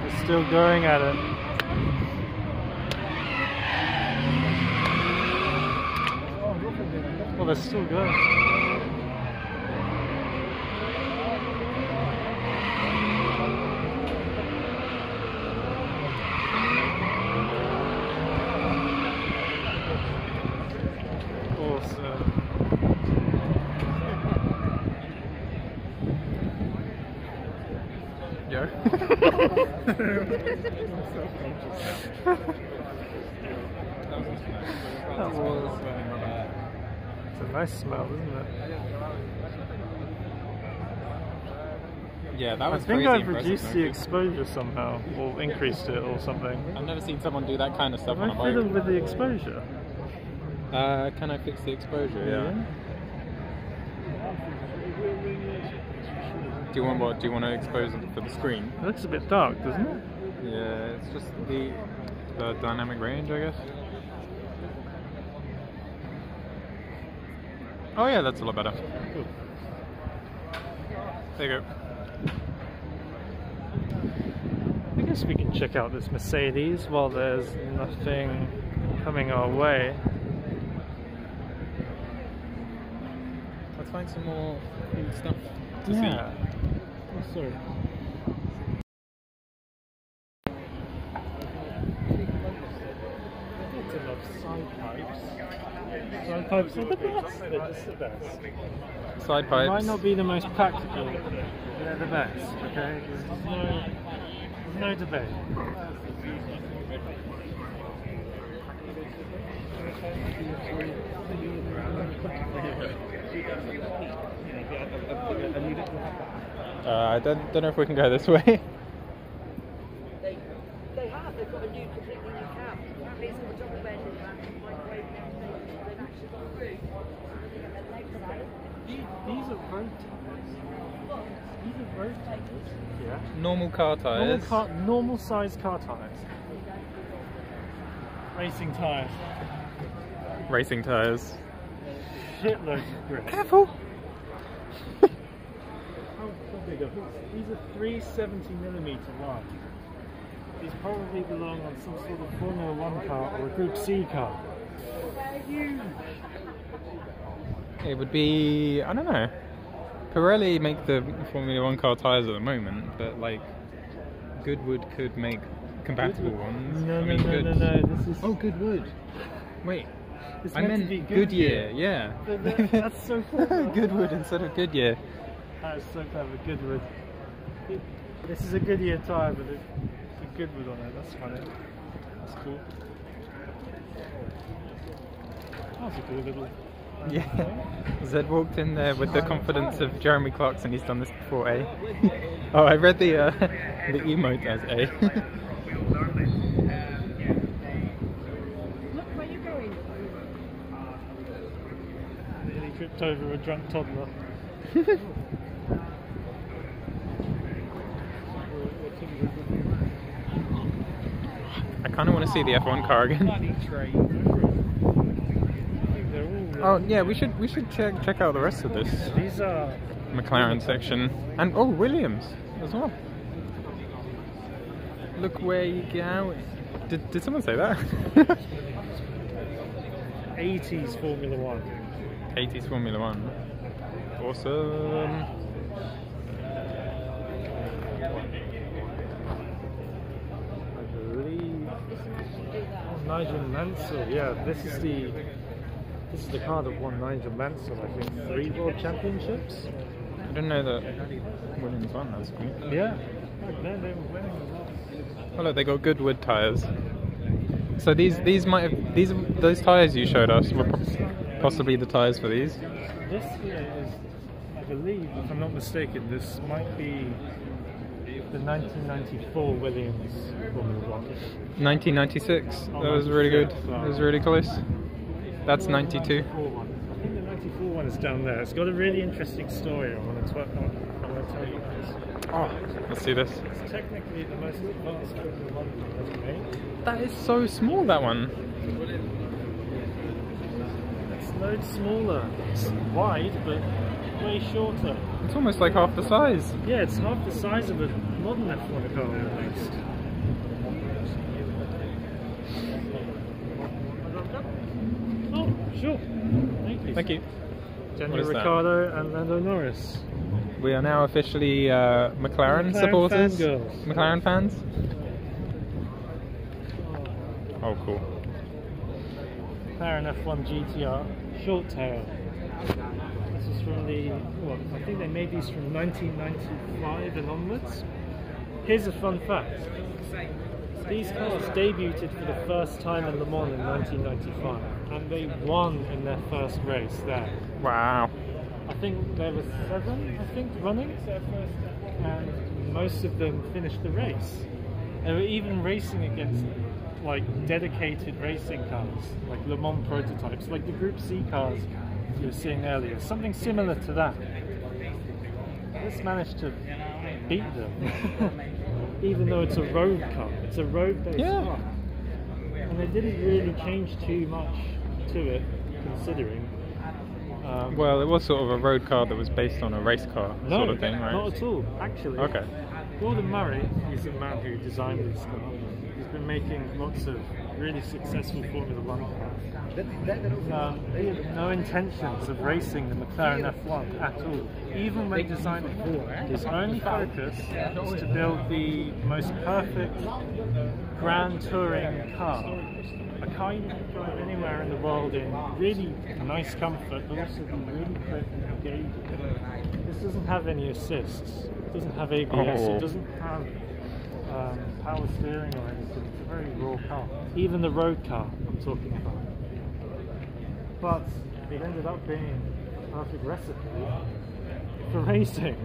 We're still going at it. Well, they're still going. Awesome. Yo. That was. It's a nice smell, isn't it? Yeah, that I was think crazy I've impressive, reduced don't the you? exposure somehow, or increased it or something. I've never seen someone do that kind of stuff on a Can I fiddle bike. with the exposure? Can I fix the exposure? Yeah. Do you want what? Do you want to expose it for the screen? It looks a bit dark, doesn't it? Yeah, it's just the dynamic range, I guess. Oh yeah, that's a lot better. Cool. There you go. I guess we can check out this Mercedes while there's nothing coming our way. Let's find some more cool stuff to Yeah. Oh, sorry. Lots of side pipes. Side pipes are the best. They're just the best. see. Side They pipes. might not be the most practical, but they're the best. Okay, there's no debate. I don't know if we can go this way. They have. They've got a new, completely new cab. Apparently it's got a double bed in that microwave thing. They've actually got a roof. And legs out. These are road tires. These are road tires. Yeah. Normal car tires. Normal size car tires. Racing tires. Racing tires. Shitloads of grip. Careful. How big are these? These are 370mm long. These probably belong on some sort of Formula 1 car or a Group C car. They're huge. It would be, I don't know. Pirelli make the Formula 1 car tires at the moment, but like Goodwood could make compatible ones. No, I no, mean, no, good. no, no. This is. Oh, Goodwood. Wait, It's I meant to meant be Goodyear. Yeah. That's so clever. Goodwood instead of Goodyear. That is so clever. Goodwood. This is a Goodyear tyre with a Goodwood on it. That's funny. That's cool. That's a cool little. Yeah. Zed walked in there with the confidence of Jeremy Clarkson. He's done this before, eh? Oh, I read the emote as A. Look, where you going? Nearly tripped over a drunk toddler. I kind of want to see the F1 car again. Oh yeah, we should check out the rest of this These are McLaren section, and oh, Williams as well. Look where you going. Did someone say that? 80s Formula 1. 80s Formula 1. Awesome. I believe. Oh, Nigel Mansell. Yeah, this is the car that won Nigel Mansell, I think, 3 World Championships. I didn't know that Williams won. That's cool. Yeah. Back then they were winning a lot. Oh look, they got Goodwood tyres. So these might have those tyres you showed us were possibly the tyres for these. This here is, I believe, if I'm not mistaken, this might be the 1994 Williams Formula 1. 1996. That was really good. That was really close. That's 92. I think the 94 one is down there. It's got a really interesting story. I want to tell you guys. Oh, let's see this. It's technically the most advanced Formula 1 ever made. That is so small, that one. It's loads smaller. It's wide, but way shorter. It's almost like half the size. Yeah, it's half the size of a modern F1 car at least. Oh, sure. Thank you. Thank you. Daniel What is that? Ricciardo and Lando Norris. We are now officially McLaren supporters. fangirls. McLaren fans. Oh, cool. McLaren F1 GTR short tail. This is from the, well, I think they made these from 1995 and onwards. Here's a fun fact. These cars debuted for the first time in Le Mans in 1995, and they won in their first race there. Wow. I think there were 7, running, and most of them finished the race. They were even racing against like dedicated racing cars, like Le Mans prototypes, like the Group C cars you were seeing earlier, something similar to that. This managed to beat them, even though it's a road car. It's a road-based car, and they didn't really change too much to it, considering. Well, it was sort of a road car that was based on a race car sort of thing, right? Not at all, actually. Okay. Gordon Murray is the man who designed this car. He's been making lots of really successful Formula 1 cars. He had no intentions of racing the McLaren F1 at all. Even when designing it, his only focus was to build the most perfect grand touring car. A car you can drive anywhere in the world in really nice comfort, but also be really quick and engaging. This doesn't have any assists. It doesn't have ABS. It doesn't have power steering or anything. It's a very raw car. Even the road car I'm talking about. But it ended up being a perfect recipe for racing.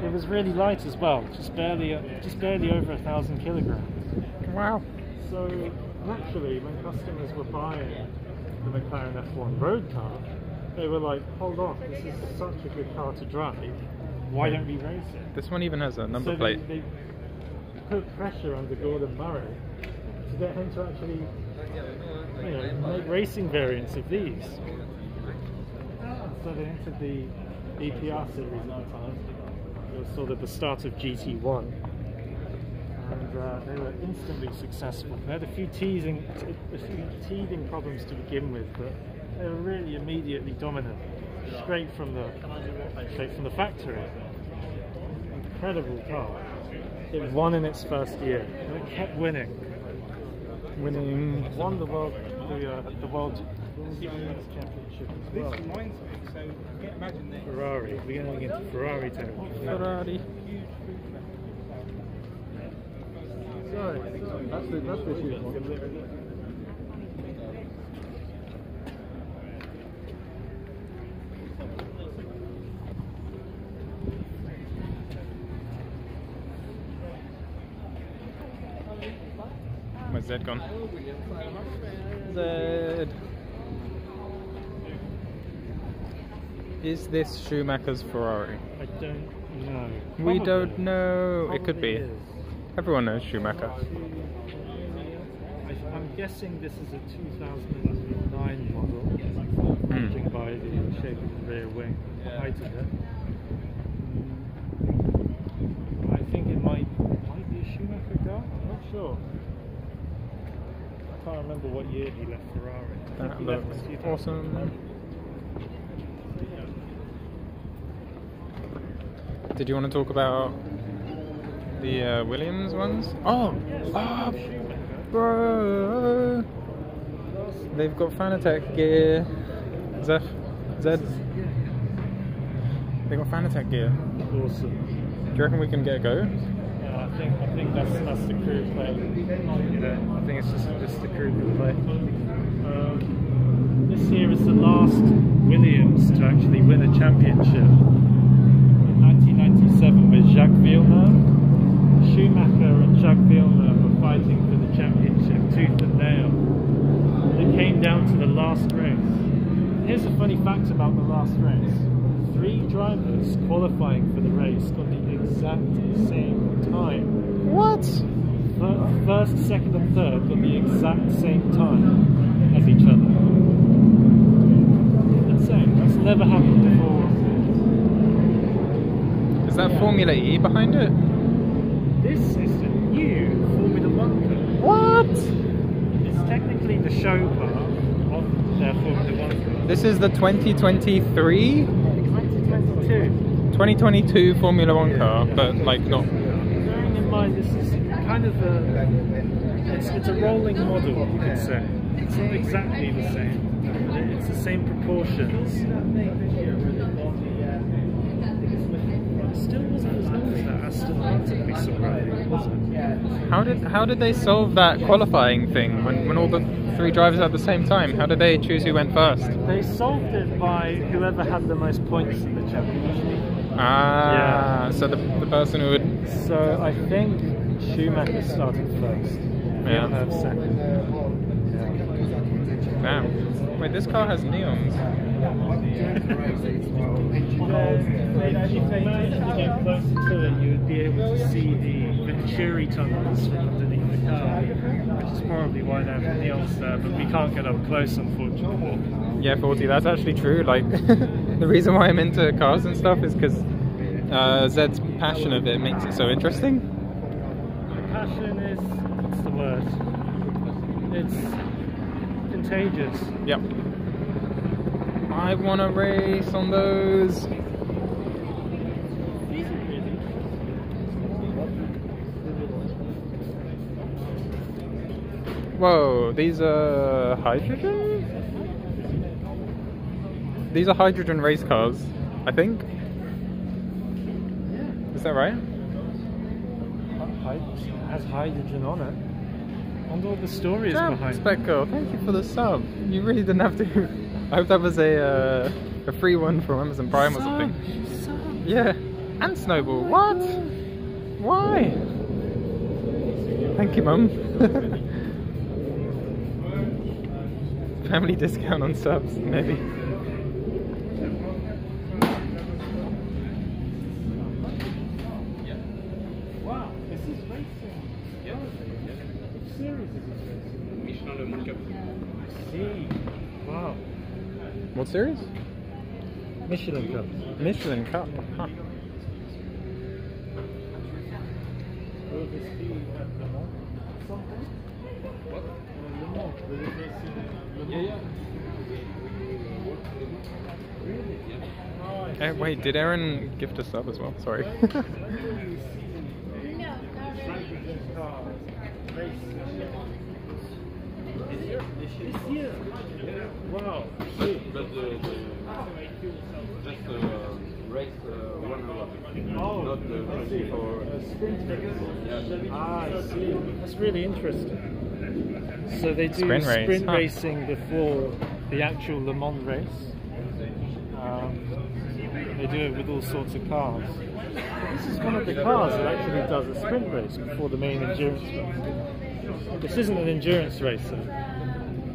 It was really light as well, just barely over 1,000 kilograms. Wow. So naturally, when customers were buying the McLaren F1 road car, they were like, hold on, this is such a good car to drive, why don't we race it? This one even has a number plate. They put pressure under Gordon Murray to get him to actually make racing variants of these. So they entered the EPR series at the time. It was sort of the start of GT1. And they were instantly successful. They had a few teething problems to begin with, but they were really immediately dominant, straight from the factory. Incredible car. It won in its first year, and it kept winning. Winning. It won the world championship as well. Ferrari. We're going into Ferrari territory. Ferrari. Sorry. That's the huge one. Where's Zed gone? Zed. Is this Schumacher's Ferrari? I don't know. We Probably. don't know. It could be. Probably is. Everyone knows Schumacher. I'm guessing this is a 2009 model, judging by the shape of the rear wing, the height of it. I think it might be a Schumacher car. I'm not sure. I can't remember what year he left Ferrari. I think That he left looks in 2011. awesome. Did you want to talk about the Williams ones? Oh! Oh! Bro! They've got Fanatec gear. Zed? They've got Fanatec gear. Awesome. Do you reckon we can get a go? Yeah, I think that's the crew play. You know, I think it's just the crew can play. This year is the last Williams to actually win a championship. In 1997 with Jacques Villeneuve. Schumacher and Jacques Villeneuve were fighting for the championship tooth and nail. It came down to the last race. Here's a funny fact about the last race. 3 drivers qualifying for the race got the exact same time. What? First, second and third got the exact same time as each other. Insane. That's never happened before. Is that Formula E behind it? This is the new Formula 1 car. What? It's technically the show car of their Formula 1 car. This is the 2023? 2022. 2022 Formula 1 car, but like not... Bearing in mind this is kind of it's a rolling model, you could say. It's not exactly the same. It's the same proportions. It still wasn't as long as that Aston Martin we saw earlier, was it? How did they solve that qualifying thing when all the 3 drivers at the same time? How did they choose who went first? They solved it by whoever had the most points in the championship. Ah, Yeah. so the person who would... So I think Schumacher started first. Yeah. Villeneuve second. Damn. Wait, this car has neons. If they managed to get closer to it, you would be able to see the Venturi tunnels from underneath the car, which is probably why they have neons there, but we can't get up close, unfortunately. Yeah, 40, that's actually true. Like, the reason why I'm into cars and stuff is because Zed's passion of it makes it so interesting. Passion is, what's the word? It's contagious. Yep. I want to race on those. Whoa, these are hydrogen? These are hydrogen race cars, I think. Is that right? It has hydrogen on it. And all the stories Damn, behind it. Spec Girl, thank you for the sub. You really didn't have to. I hope that was a free one from Amazon Prime or something. Yeah, and Snowball. What? Why? Thank you, Mum. Family discount on subs, maybe. Wow, this is racing. Yeah. Which series is this racing? See. Wow. What series? Michelin Cup. Michelin Cup. Huh. Will this be at Le Mans? Something? What? Le Mans. Will it race in Le Mans? Yeah. Really? Yeah. Wait, did Aaron gift a sub as well? Sorry. race. This year. Wow. But just race 1 hour. Oh, Not the 24. sprint race. Ah, I see. That's really interesting. So they do Sprint race, huh? racing before the actual Le Mans race. They do it with all sorts of cars. This is one of the cars that actually does a sprint race before the main endurance race. This isn't an endurance race,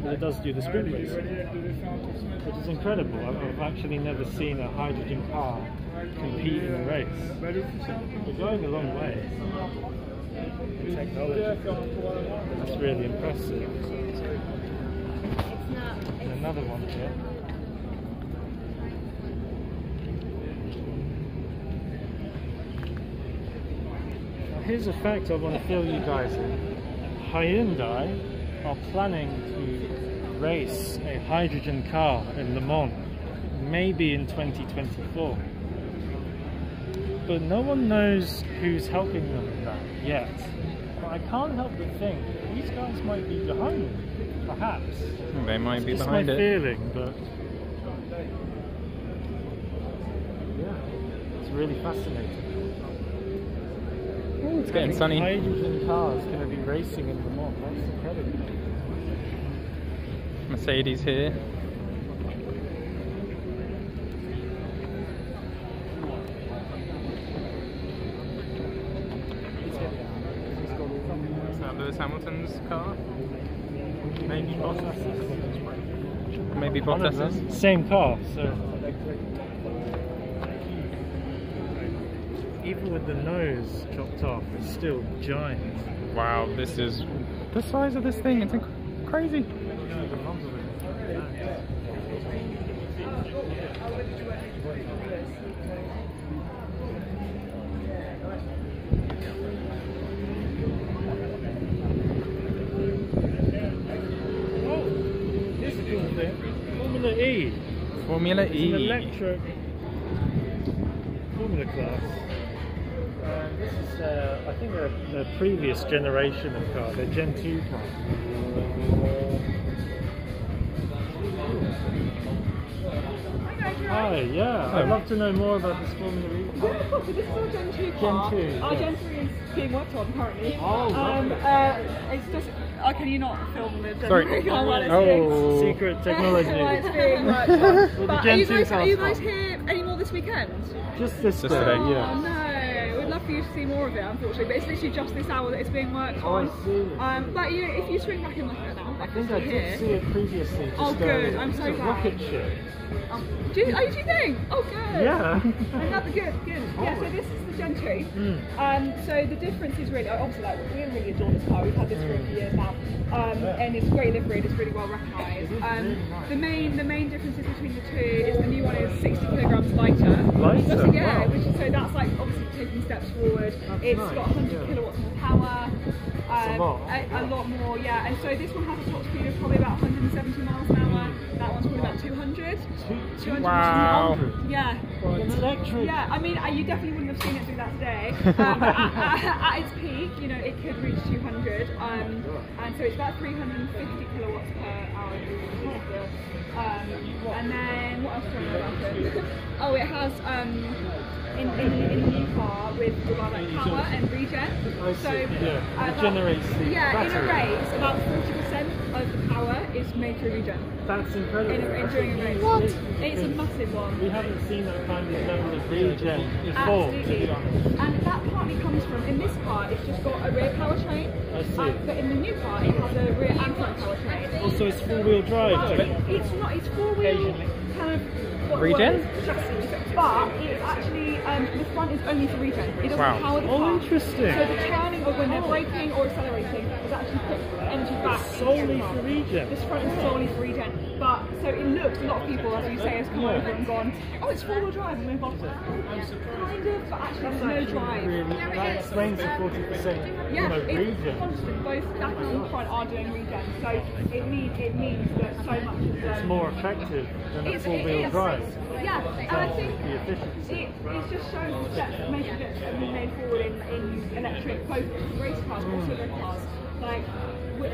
but it does do the sprint racing, which is incredible. I've actually never seen a hydrogen car compete in a race. We're going a long way in technology. That's really impressive. And another one here. Now here's a fact I want to fill you guys in. Hyundai are planning to race a hydrogen car in Le Mans, maybe in 2024. But no one knows who's helping them in that yet. But I can't help but think these guys might be behind it, perhaps. They might be It's behind my it. feeling, but yeah, it's really fascinating. Ooh, it's getting sunny. Hydrogen cars going to be racing in Le Mans. That's incredible. Mercedes here. Is that Lewis Hamilton's car? Maybe Bottas's. Maybe Bottas's. Same car, so even with the nose chopped off, it's still giant. Wow, this is the size of this thing. It's crazy. Formula E. Formula It's an E. electric Formula class. This is, I think, a previous generation of car. They're Gen 2 cars. Hi, yeah. I'd love to know more about this Formula E. Yeah, of course. So this is our Gen 2 car. Gen 2, Our yeah. Gen 3 is being worked on currently. Oh, lovely. It's just. Can you not film the Gen Sorry. 3 car while it's Oh. Secret technology. while it's being worked on? Well, the But Gen 2 are you car's guys here anymore this weekend? Just this Just day, today. Oh yeah. no, we'd love for you to see more of it, unfortunately. But it's literally just this hour that it's being worked Oh, I on. see. But you know, if you swing back in like an hour, I think I did see it previously. Just, Oh, good. I'm so it's a glad. rocket ship. Do you think? Oh, good. Yeah. Another good. Yeah, so this is the Gen 2. So the difference is really, obviously, like, we really adore this car. We've had this for a few years now. And it's great livery, it's really well recognised. The main differences between the two is the new one is 60 kilograms lighter. Lighter? So, yeah, Wow. so that's like obviously taking steps forward. It's nice, got 100 yeah. kilowatts more power. That's a lot. A lot more, yeah. And so this one has a top speed of probably about 170 miles an hour. That one's probably about 200. 200. Wow. Yeah. An electric. Yeah, I mean, you definitely wouldn't have seen it do that today. But at its peak, you know, it could reach 200. And so it's about 350 kilowatts per hour. And then, what else do I know about it? Oh, it has, in the new car with like power and regen. So, it generates the battery. in a race, about 40% of the power is made through regen. That's incredible. During a race. What? It's a massive one. We haven't seen that kind of level of regen before, to Absolutely. be honest. And that partly comes from, in this car, it's just got a rear powertrain. I see. But in the new car, it has a rear and front powertrain. Also, it's four-wheel drive. It's not, it's four-wheel kind of Regen? chassis, but it's actually, the front is only for regen. It doesn't Wow. power the Oh, car. interesting. So the turning of when they're braking or accelerating is actually put energy back. It's into solely the car. for regen. This front is solely for regen. But, so it looks, a lot of people, as you say, has come over and gone, oh, it's four-wheel drive, and we're kind of, but actually there's no drive. Really, that explains the 40%, Yeah, it's regen. constant. Both back and front are doing regen, so it means that so much of It's more effective than a it four-wheel is. drive. Yeah, and I think The efficiency. it just shows the steps major steps that have been made forward in electric, both race cars but also road cars. like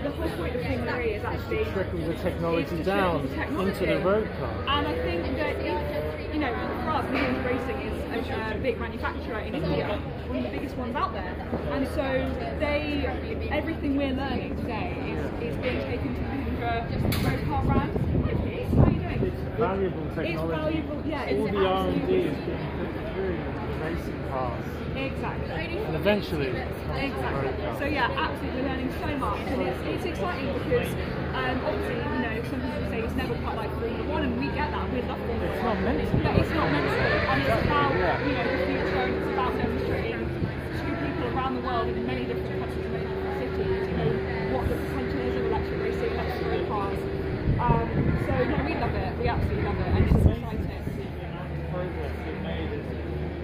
the whole point of Formula E is actually Trickle the technology is to down trickle the technology. into the road car. And I think that if, you know, for us, Goodwood Racing is a big manufacturer in India, one of the biggest ones out there. And so everything we're learning today is being taken to the road car brand. How are you doing? It's valuable technology. It's valuable, yeah. All It's the R&D absolutely- is being put through the racing cars. Exactly. And eventually, Exactly. So yeah, absolutely learning so much, and it's exciting because obviously, you know, some people say it's never quite like Formula One, and we get that. We love Formula One. It's not meant to be. But it's not meant to be, and it's about you know the future, and it's about demonstrating to people around the world in many different countries, many different cities, you know, what the potential is of electric racing, electric road cars. So no, we love it. We absolutely love it, and it's exciting. progress we made is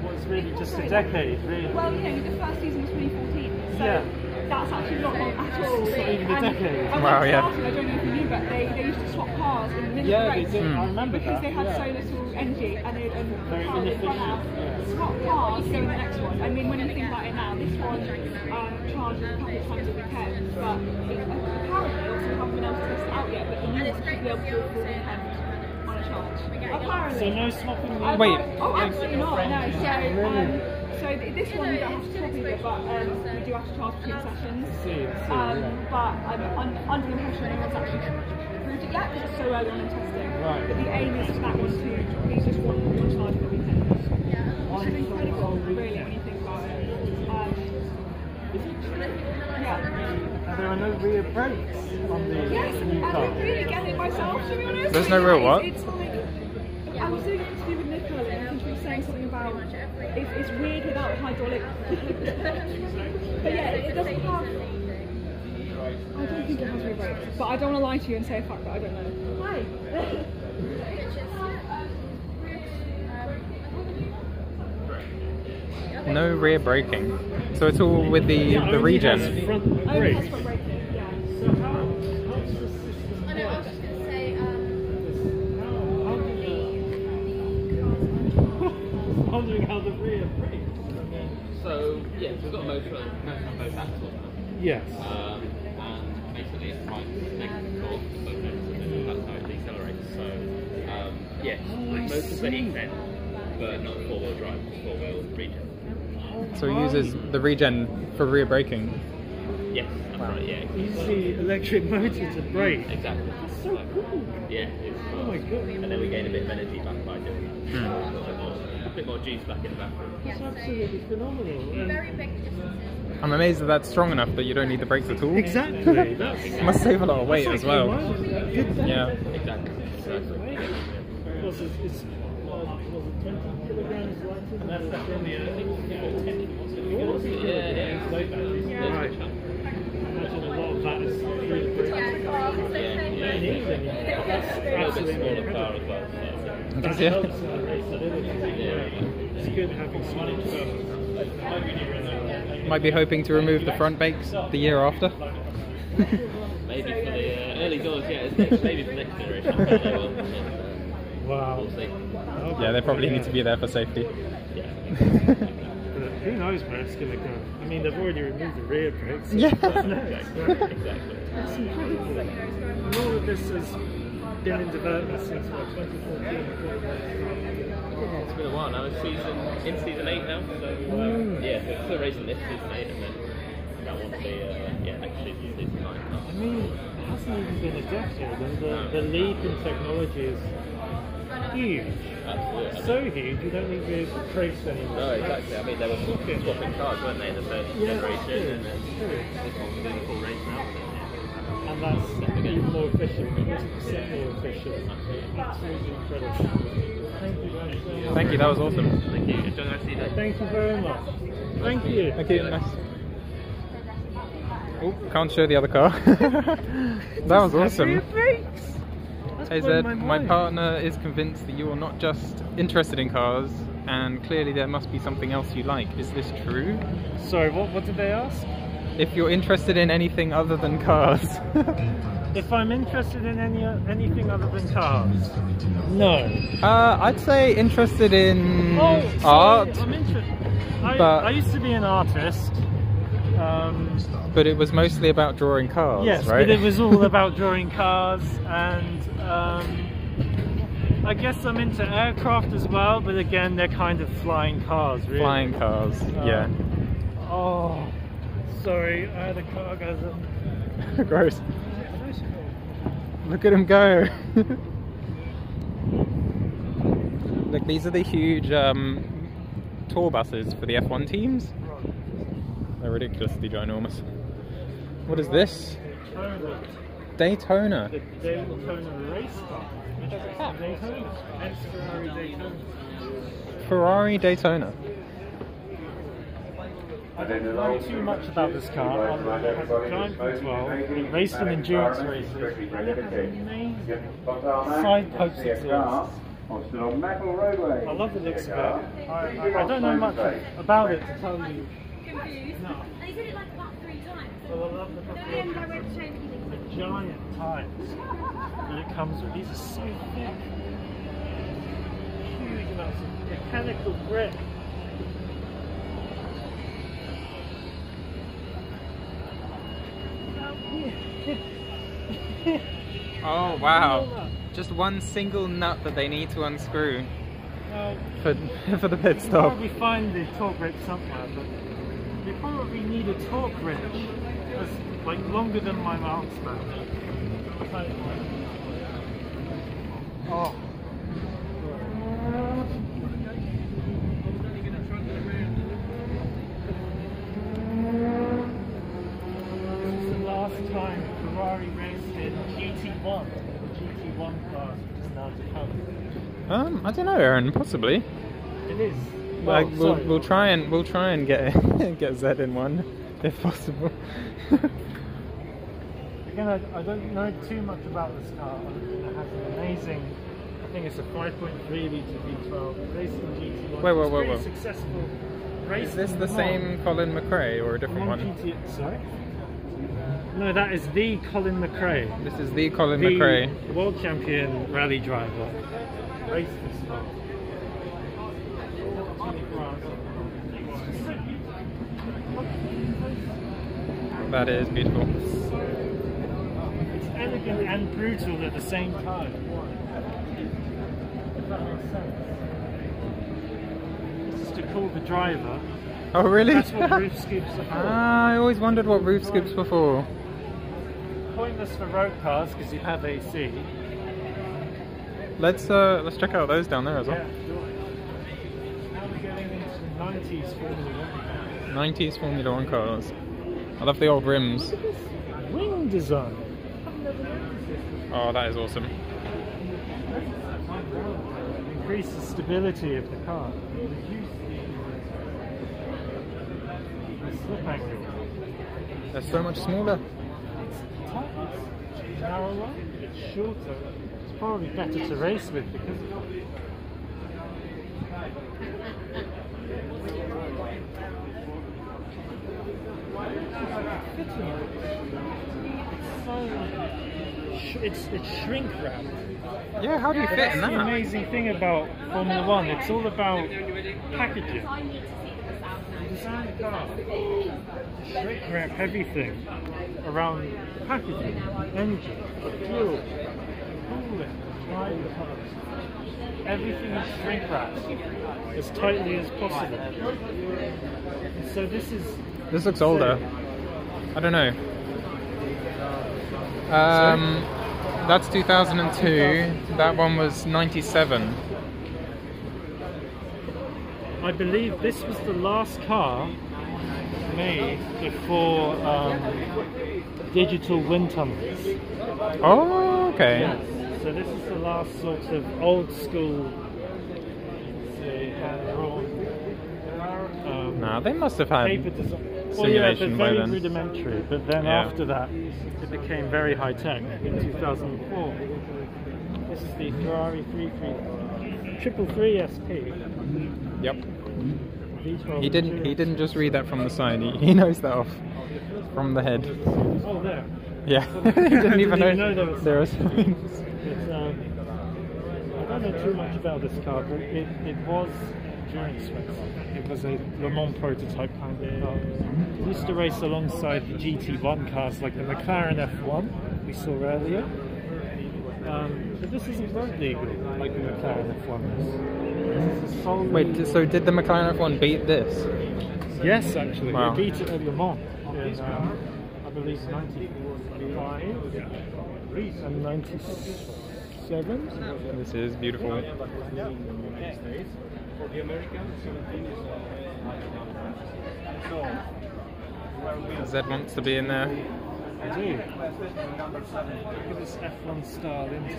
was really just a decade, really. Well, you know, the first season was 2014, so Yeah. that's actually not long at all. It's not even a decade. And Wow, when it yeah. started, I don't know if you knew, but they used to swap cars in the middle Yeah, of the they race. did. I remember because that. they had Yeah. so little energy and the Very car they run out. inefficient, yeah. Swap cars, go to the next one. I mean, when you think about it now, this one charges a couple of times a weekend, but apparently also haven't been able to test it out yet, but the new one should be able to do a full weekend on a charge. Apparently. So no swapping the Wait. Oh, absolutely not. No. So this one we don't have to swap either, but we do have to charge between sessions. But I'm under the impression no one's actually proved it yet because it's so early on in testing. Right. But the aim is for that one to be just one charge per weekend, which is incredible, really, when you think about it. Yeah. There are no rear brakes on the Yes, new and car. I really get it myself, to be honest. There's no real what? It's like, I was doing an interview with Nick earlier, and I think he was saying something about it's weird without hydraulic. But yeah, it doesn't have. I don't think it has rear brakes, but I don't want to lie to you and say a fact that I don't know. Hi. No rear braking. So it's all with the Only regen. has front Oh, that's brakes. for braking, yeah. So how's the system I know, I was work? just going to say, I'm wondering how the rear brakes. So, yeah, we've got a motor on both axles now. Yes. And basically it drives negative torque to both ends, and then that's how it decelerates. So, yeah, motors for heat but not four-wheel drive, it's four-wheel regen. So it uses the regen for rear braking. Yes, that's right, yeah. Use the electric motor to brake. Exactly. That's so cool. Yeah, it's Oh my god. and then we gain a bit of energy back by doing it. A bit more juice back in the battery. That's absolutely phenomenal. very big differences. I'm amazed that that's strong enough that you don't need the brakes at all. Exactly. That's Must save a lot of weight that's as well. like good. Yeah. Exactly. Was it 20 kilograms lighter? And that's definitely Right. Imagine a lot of that is really great. That's A little bit absolutely smaller incredible. car as well. So. That Yeah. helps in the raceability. It's good having so much Might be hoping to remove the front brakes the year after. Maybe for the early doors, yeah, it's next, maybe for next generation. But they will. Wow. We'll see. Yeah, they probably need to be there for safety. Yeah. But who knows where it's going to go? I mean, they've already removed the rear brakes. So Yeah. what's next? Exactly. That's incredible. And all of this has been in development since what, 2014? It's been a while now. It's in season 8 now. So yeah, so still racing this season 8, and then that one be next season 9. I mean, it hasn't even been a decade, and the leap in technology is huge. Absolutely. So huge, you don't need to trace anymore. No, exactly. I mean, they were swapping cars, weren't they, in the first generation, and then this one's doing a full race now. And that's even more efficient, 50% more efficient. Absolutely incredible. Thank you guys so much. Thank you, that was awesome. Thank you. Enjoy the rest of your day. Thank you very much. Thank you. Thank you, nice. Oh, can't show the other car. That was awesome. Hey Zed, my partner is convinced that you are not just interested in cars, and clearly there must be something else you like. Is this true? Sorry, what did they ask? If you're interested in anything other than cars. If I'm interested in anything other than cars? No. I'd say interested in Oh, sorry, art. I'm interested. but- I used to be an artist. But it was mostly about drawing cars, yes, right? but it was all about drawing cars, and I guess I'm into aircraft as well, but again, they're kind of flying cars, really. Flying cars, yeah. Oh, sorry, I had a car goes up. Gross. Look at him go. Look, these are the huge tour buses for the F1 teams. They're ridiculously ginormous. What is this? Daytona. The Daytona race car. Daytona. Ferrari Daytona. Ferrari Daytona. I don't know too much about this car. It has a giant V12. It raced in endurance races. And it has amazing side pokes exhaust. I love the looks of it. I don't know much about it to tell you. Confused. No. They did it like about 3 times. Well, I love the fact that the giant tires that it comes with. These are so thick. Huge amounts of mechanical grip. Oh wow. Just one single nut that they need to unscrew for the pit stop. We'll probably find the torque wrench somewhere, but we probably need a torque wrench that's like longer than my arm span. Oh. This is the last time Ferrari raced in GT1. GT1 class, which is now to come. I don't know, Aaron. Possibly. It is. Like Well, we'll try and get get Z in one if possible. Again, I don't know too much about this car. It has an amazing. I think it's a 5.3 litre V12. Raced in GT1. Wait. It's very successful. Is this the same Colin McRae or a different one? Sorry. No, that is the Colin McRae. This is the Colin McRae. The world champion rally driver. Raced this car. That is beautiful. It's elegant and brutal at the same time. If that makes sense. This is to call the driver. Oh really? That's what roof scoops are for. I always wondered what roof scoops were for. Pointless for road cars because you have AC. Let's check out those down there as well. Yeah, sure. Now we're getting into 90s Formula 1. 90s Formula 1 cars. I love the old rims. Look at this wing design. I've never noticed this. Oh, that is awesome. Increase the stability of the car. Reduce the slip angle. They're so much smaller. It's narrower, it's shorter. It's probably better to race with because of it. It's shrink wrapped. Yeah, how do you fit That's in the that? amazing thing about Formula 1. It's all about packaging. Design the car. Shrink wrap everything around the packaging, engine, fuel, cooling, drive the car. Everything is shrink wrapped as tightly as possible. And so this looks older. I don't know. That's 2002. That one was 97. I believe this was the last car made before digital wind tunnels. Oh, okay. Yes. So this is the last sort of old school hand-drawn. Nah, they must have had Paper design. simulation by very then. rudimentary, but then Yeah. after that it became very high tech in 2004. This is the Ferrari 333 SP. Yep. V12 He didn't just read that from the side. He knows that off from the head. Oh, there. Yeah. He didn't even know there there was signs. I don't know too much about this car, but it was endurance race. It was a Le Mans prototype kind of car. It used to race alongside the GT1 cars like the McLaren F1 we saw earlier. But this isn't road legal like the McLaren F1 is. This is solely... Wait, so did the McLaren F1 beat this? Yes, actually. Wow. They beat it at Le Mans in, I believe, 95 and 97. This is beautiful. Zed wants to be in there. I do. Look at this F1 style into.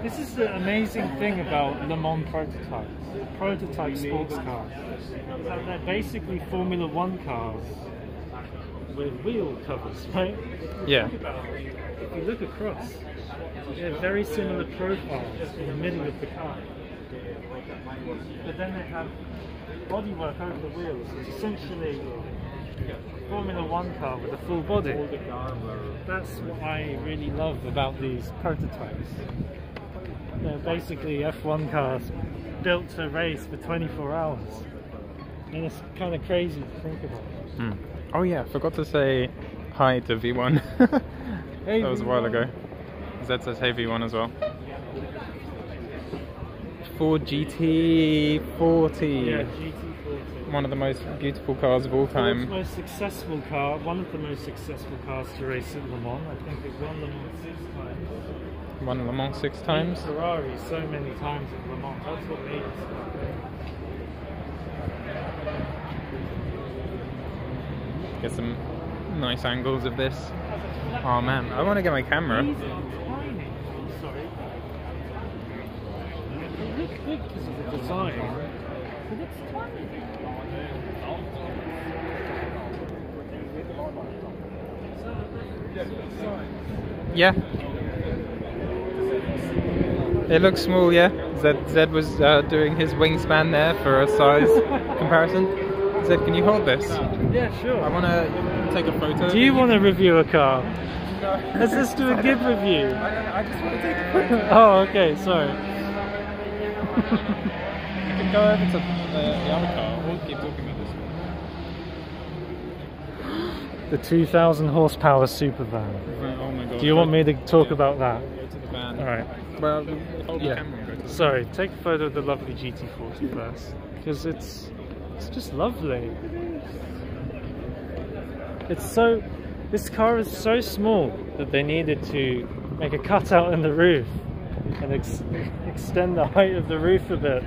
This is the amazing thing about Le Mans prototypes. Prototype sports cars. That they're basically Formula 1 cars with wheel covers, right? Yeah. If you look across, they have very similar profiles in the middle of the car. But then they have bodywork over the wheels. It's essentially a Formula 1 car with a full body. That's what I really love about these prototypes. They're basically F1 cars built to race for 24 hours. And it's kind of crazy to think about. Oh yeah, forgot to say hi to V1. Hey, that was a while ago. Zed says hey V1 as well. Ford GT40. Yeah, GT40. One of the most beautiful cars of all time. Ford's most successful car, one of the most successful cars to race at Le Mans. I think it won Le Mans 6 times. Won Le Mans 6 times. Beat Ferrari so many times at Le Mans. That's what made it so great. Get some nice angles of this. Oh man, I want to get my camera. These are tiny. Sorry. They look big because of the design, but it's tiny. Yeah. It looks small, yeah. Zed was doing his wingspan there for a size comparison. Zed, can you hold this? Yeah, sure. I want to take a photo. Do you want to review a car? No. Let's just do a good review. I just want to take a photo. Oh, okay, sorry. You can go over to the other car. We'll keep talking about this one. The 2,000 horsepower super van. Oh my god. Do you want me to talk about that? Go to the van. Alright. Well, hold the Yeah. camera and go to the Sorry, take a photo of the lovely GT40 first. Because it's just lovely. This car is so small that they needed to make a cutout in the roof and extend the height of the roof a bit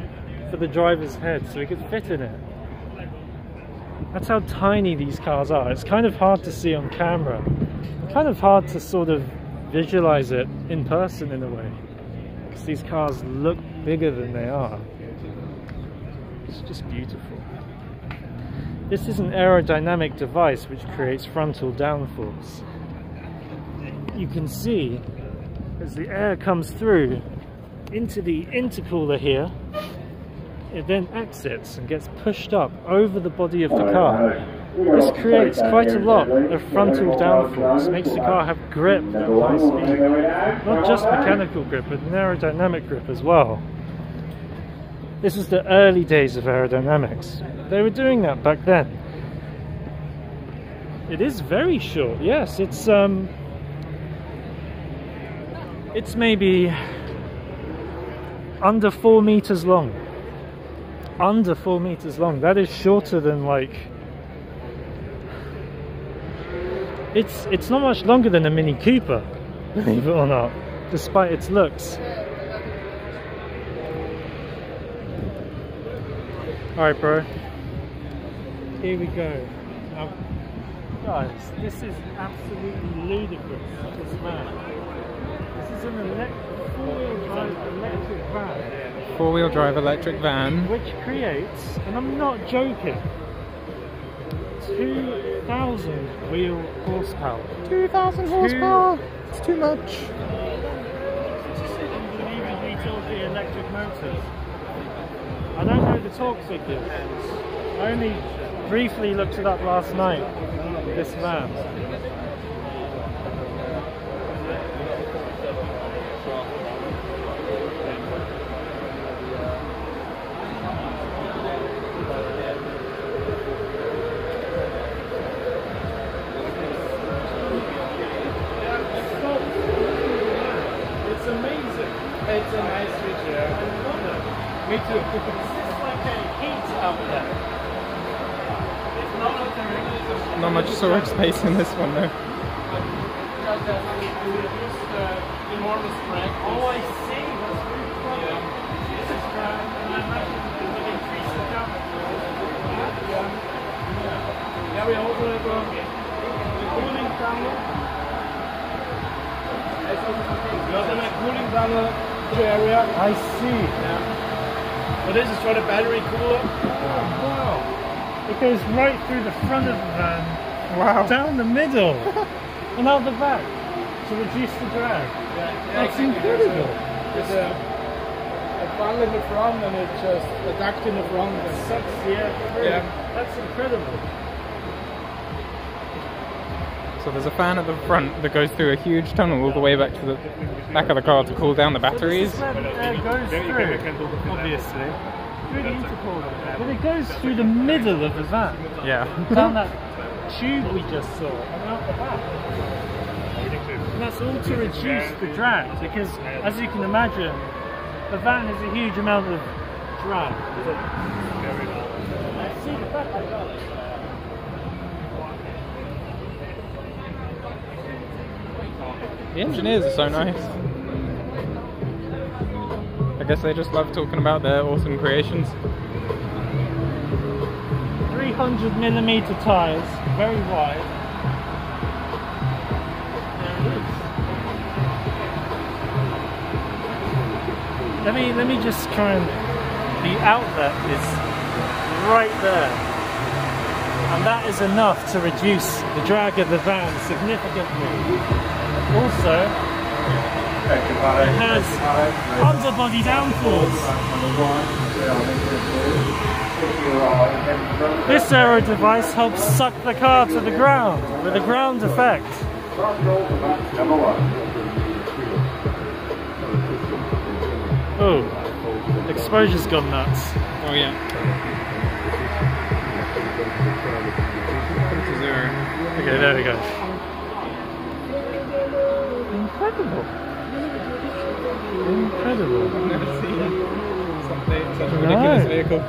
for the driver's head so he could fit in it. That's how tiny these cars are. It's kind of hard to see on camera. Kind of hard to sort of visualize it in person in a way. Because these cars look bigger than they are. It's just beautiful. This is an aerodynamic device which creates frontal downforce. You can see as the air comes through into the intercooler here, it then exits and gets pushed up over the body of the car. This creates quite a lot of frontal downforce, makes the car have grip at high speed. Not just mechanical grip, but an aerodynamic grip as well. This was the early days of aerodynamics. They were doing that back then. It is very short, yes, it's maybe under 4 meters long. Under 4 meters long. That is shorter than like... It's not much longer than a Mini Cooper, believe it or not, despite its looks. Alright bro, here we go. Now, guys, this is absolutely ludicrous, this man. This is an four-wheel drive electric van. Four-wheel drive electric van. Which creates, and I'm not joking, 2,000 wheel horsepower. 2,000 horsepower! It's too much. It's just unbelievably torquey electric motors. I don't know the torque figures. I only briefly looked it up last night, this van. Me too. It's like getting heat out there. It's not like Not much storage space in this one though. Enormous drag. Oh, I see. That's really fun. Yeah. This is drag, and I imagine it will increase the damage. Yeah, we also have the cooling tunnel. We also have a cooling tunnel area. I see. Yeah. So this is for the battery cooler. Oh, wow. It goes right through the front of the van. Wow. Down the middle. And out the back. To reduce the drag. Yeah, that's incredible. It's a funnel in the front and it's just a duct in the front. That sucks the air through. Yeah. That's incredible. So there's a fan at the front that goes through a huge tunnel all the way back to the back of the car to cool down the batteries. So this is where the air goes through, obviously. Really intercooler. But it goes through the middle of the van. Yeah. Down that tube we just saw and out the back. And that's all to reduce the drag, because as you can imagine, the van has a huge amount of drag. See the back of that. The engineers are so nice. I guess they just love talking about their awesome creations. 300mm tyres, very wide. Let me just try and... The outlet is right there. And that is enough to reduce the drag of the van significantly. Also, it has underbody downforce. This aero device helps suck the car to the ground with a ground effect. Oh, exposure's gone nuts. Oh yeah. Put it to 0. Okay, there we go. Incredible. Incredible. I've never seen such a ridiculous vehicle.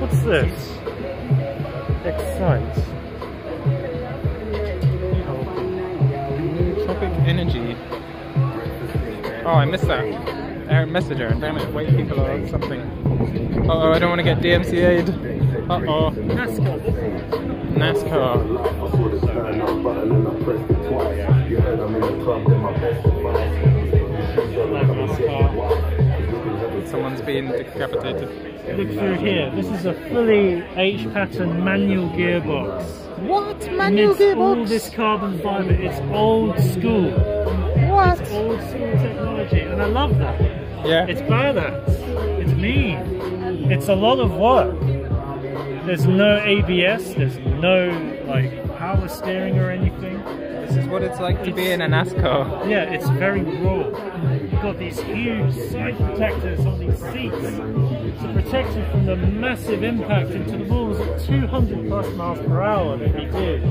What's this? Excite. Tropic Energy. Oh, I missed that. Messenger, and damn it, wait, people are on something. Uh-oh, I don't want to get DMCA'd. Uh-oh. NASCAR. Someone's been decapitated. Look through here. This is a fully H-pattern manual gearbox. What? Manual gearbox? All this carbon fibre. It's old school. What? It's old school technology, and I love that. Yeah. It's badass. It's mean. It's a lot of work. There's no ABS. There's no like power steering or anything. This is what it's like to be in a NASCAR. Yeah, it's very raw. You've got these huge side protectors on these seats to protect you from the massive impact into the walls at 200 plus miles per hour that we do.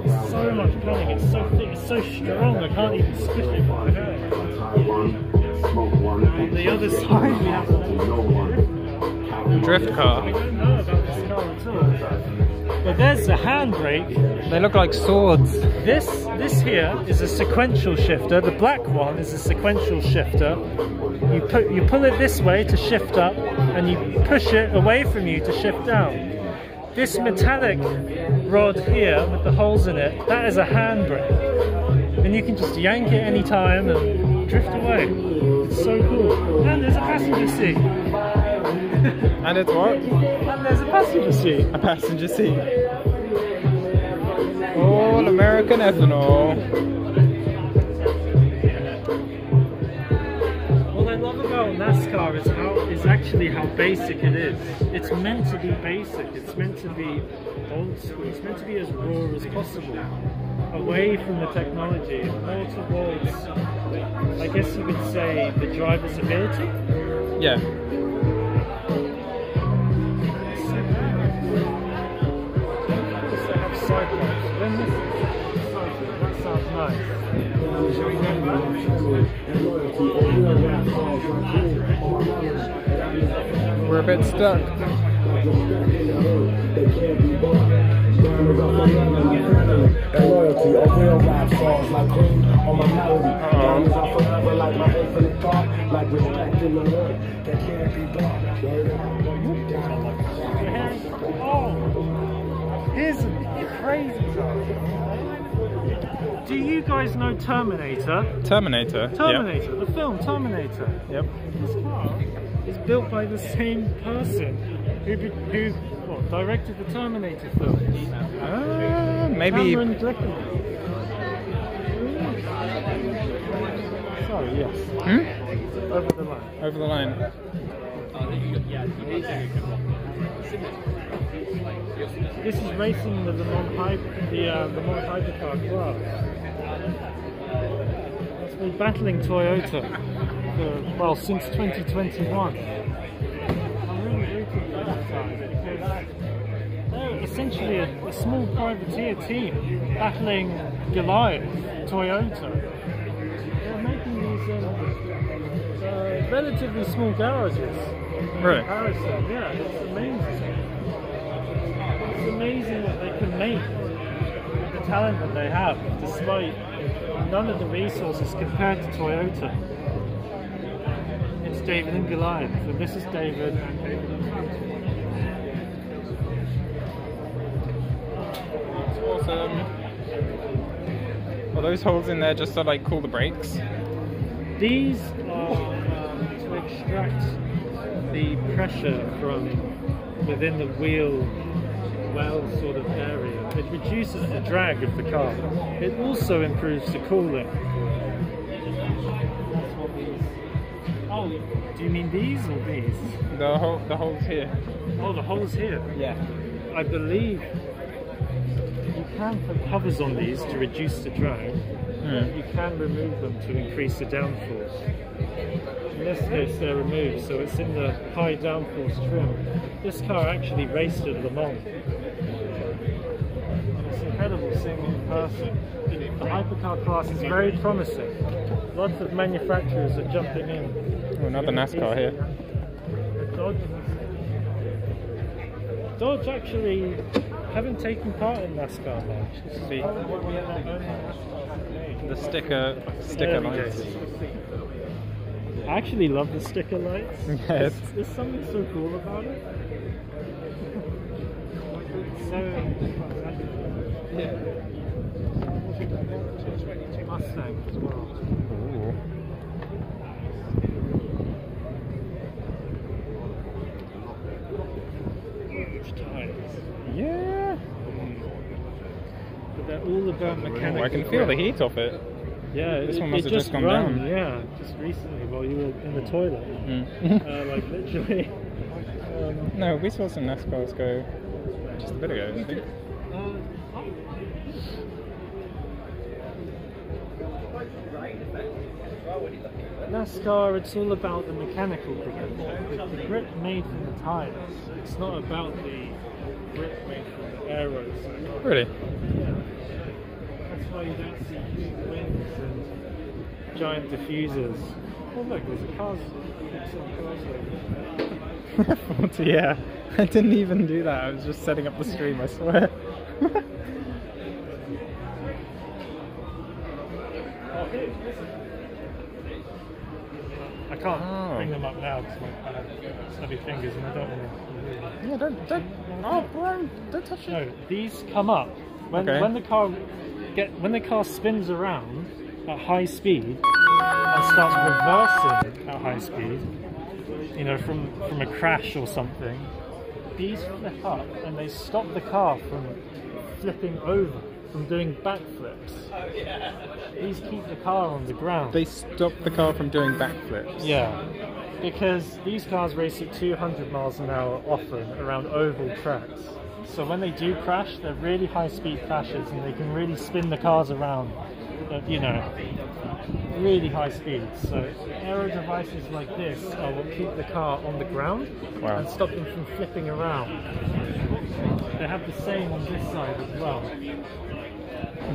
It's so much planning, it's so thick, it's so strong, I can't even squish it with my hair. On the other side we have a Drift car. I don't know about this car at all. But there's the handbrake. They look like swords. This here is a sequential shifter. The black one is a sequential shifter. You pull it this way to shift up, and you push it away from you to shift down. This metallic rod here with the holes in it, that is a handbrake. And you can just yank it any time and drift away. It's so cool. And there's a passenger seat. And it's what? And there's a passenger seat. A passenger seat. All American ethanol. What I love about NASCAR is actually how basic it is. It's meant to be basic. It's meant to be old school. It's meant to be as raw as possible. Away from the technology, more towards, I guess you could say, the driver's ability. Yeah. That sounds nice. bit stuck. Oh, here's a crazy song. Do you guys know Terminator? Terminator. Terminator, the film Terminator. Yep. This car is built by the same person who what, directed the Terminator films. Maybe. Cameron Glickman. Sorry, yes. Hmm? Over the line. Over the line. This is racing the Le Mans hypercar class. It's been battling Toyota for, well, since 2021. I'm really rooting for this time because they're essentially a small privateer team battling Goliath, Toyota. They're making these relatively small garages. Right. Comparison. Yeah, it's amazing. It's amazing what they can make with the talent that they have, despite none of the resources compared to Toyota. It's David and Goliath, and this is David and David. That's awesome. Are those holes in there just to like cool the brakes? These are to extract the pressure from within the wheel well sort of area. It reduces the drag of the car. It also improves the cooling. That's what these... Oh, do you mean these or these? The holes here. Oh, the holes here? Yeah. I believe you can put covers on these to reduce the drag. You can remove them to increase the downforce. In this case they're removed, so it's in the high downforce trim. This car actually raced at Le Mans. And it's incredible seeing it in person. The hypercar class is very promising. Lots of manufacturers are jumping in. Oh, another NASCAR here. Dodge actually haven't taken part in NASCAR much. See. The sticker lights. I actually love the sticker lights. Yes. There's something so cool about it. So, Mustang as well. Ooh. Huge tires. Yeah. But they're all about mechanical. Ooh, I can feel the heat off it. Yeah, This one it must have just gone run, down. Yeah, just recently while you were in the toilet. Like literally. No, we saw some NASCARs go just a bit ago, I think. NASCAR, it's all about the mechanical grip. The grip made from the tires. It's not about the grip made from the aeros. Really? Yeah. That's why you don't see huge wings and giant diffusers. Oh look, there's a cars. 40, yeah. I didn't even do that, I was just setting up the stream, I swear. I can't bring them up now because I have stubby fingers and I don't want to. Yeah, don't. Oh, Brian, don't touch it. No, these come up when when the car spins around at high speed and starts reversing at high speed. You know, from a crash or something. These flip up and they stop the car from flipping over, from doing backflips. These keep the car on the ground. They stop the car from doing backflips? Yeah, because these cars race at 200 miles an hour often around oval tracks. So when they do crash, they're really high speed crashes and they can really spin the cars around at, you know, really high speeds. So aero devices like this are what keep the car on the ground and stop them from flipping around. They have the same on this side as well.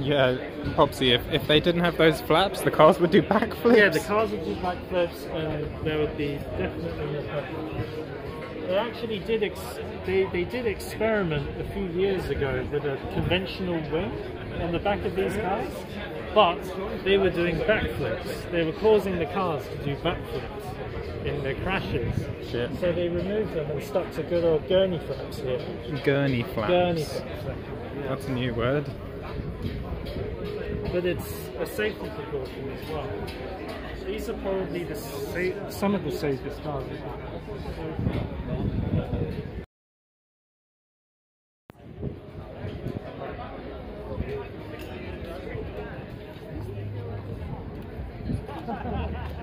Yeah, Popsy, if they didn't have those flaps, the cars would do backflips. Yeah, the cars would do backflips and there would be definitely They actually did they did experiment a few years ago with a conventional wing on the back of these cars, but they were doing backflips. They were causing the cars to do backflips in their crashes. Shit. So they removed them and stuck to good old gurney flaps here. Gurney flaps. Gurney flaps. That's a new word. But it's a safety precaution as well. These are probably some of the safest cars.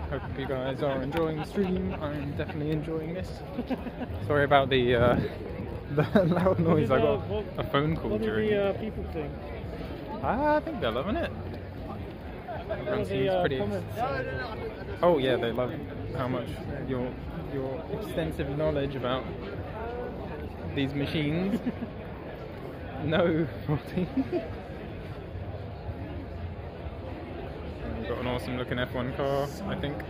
Hope you guys are enjoying the stream. I'm definitely enjoying this. Sorry about the loud noise. I got a phone call during. What do the people think? I think they're loving it. Everyone seems pretty. Comments? Oh yeah, they love how much your extensive knowledge about these machines. No, 14. We've got an awesome looking F1 car, I think.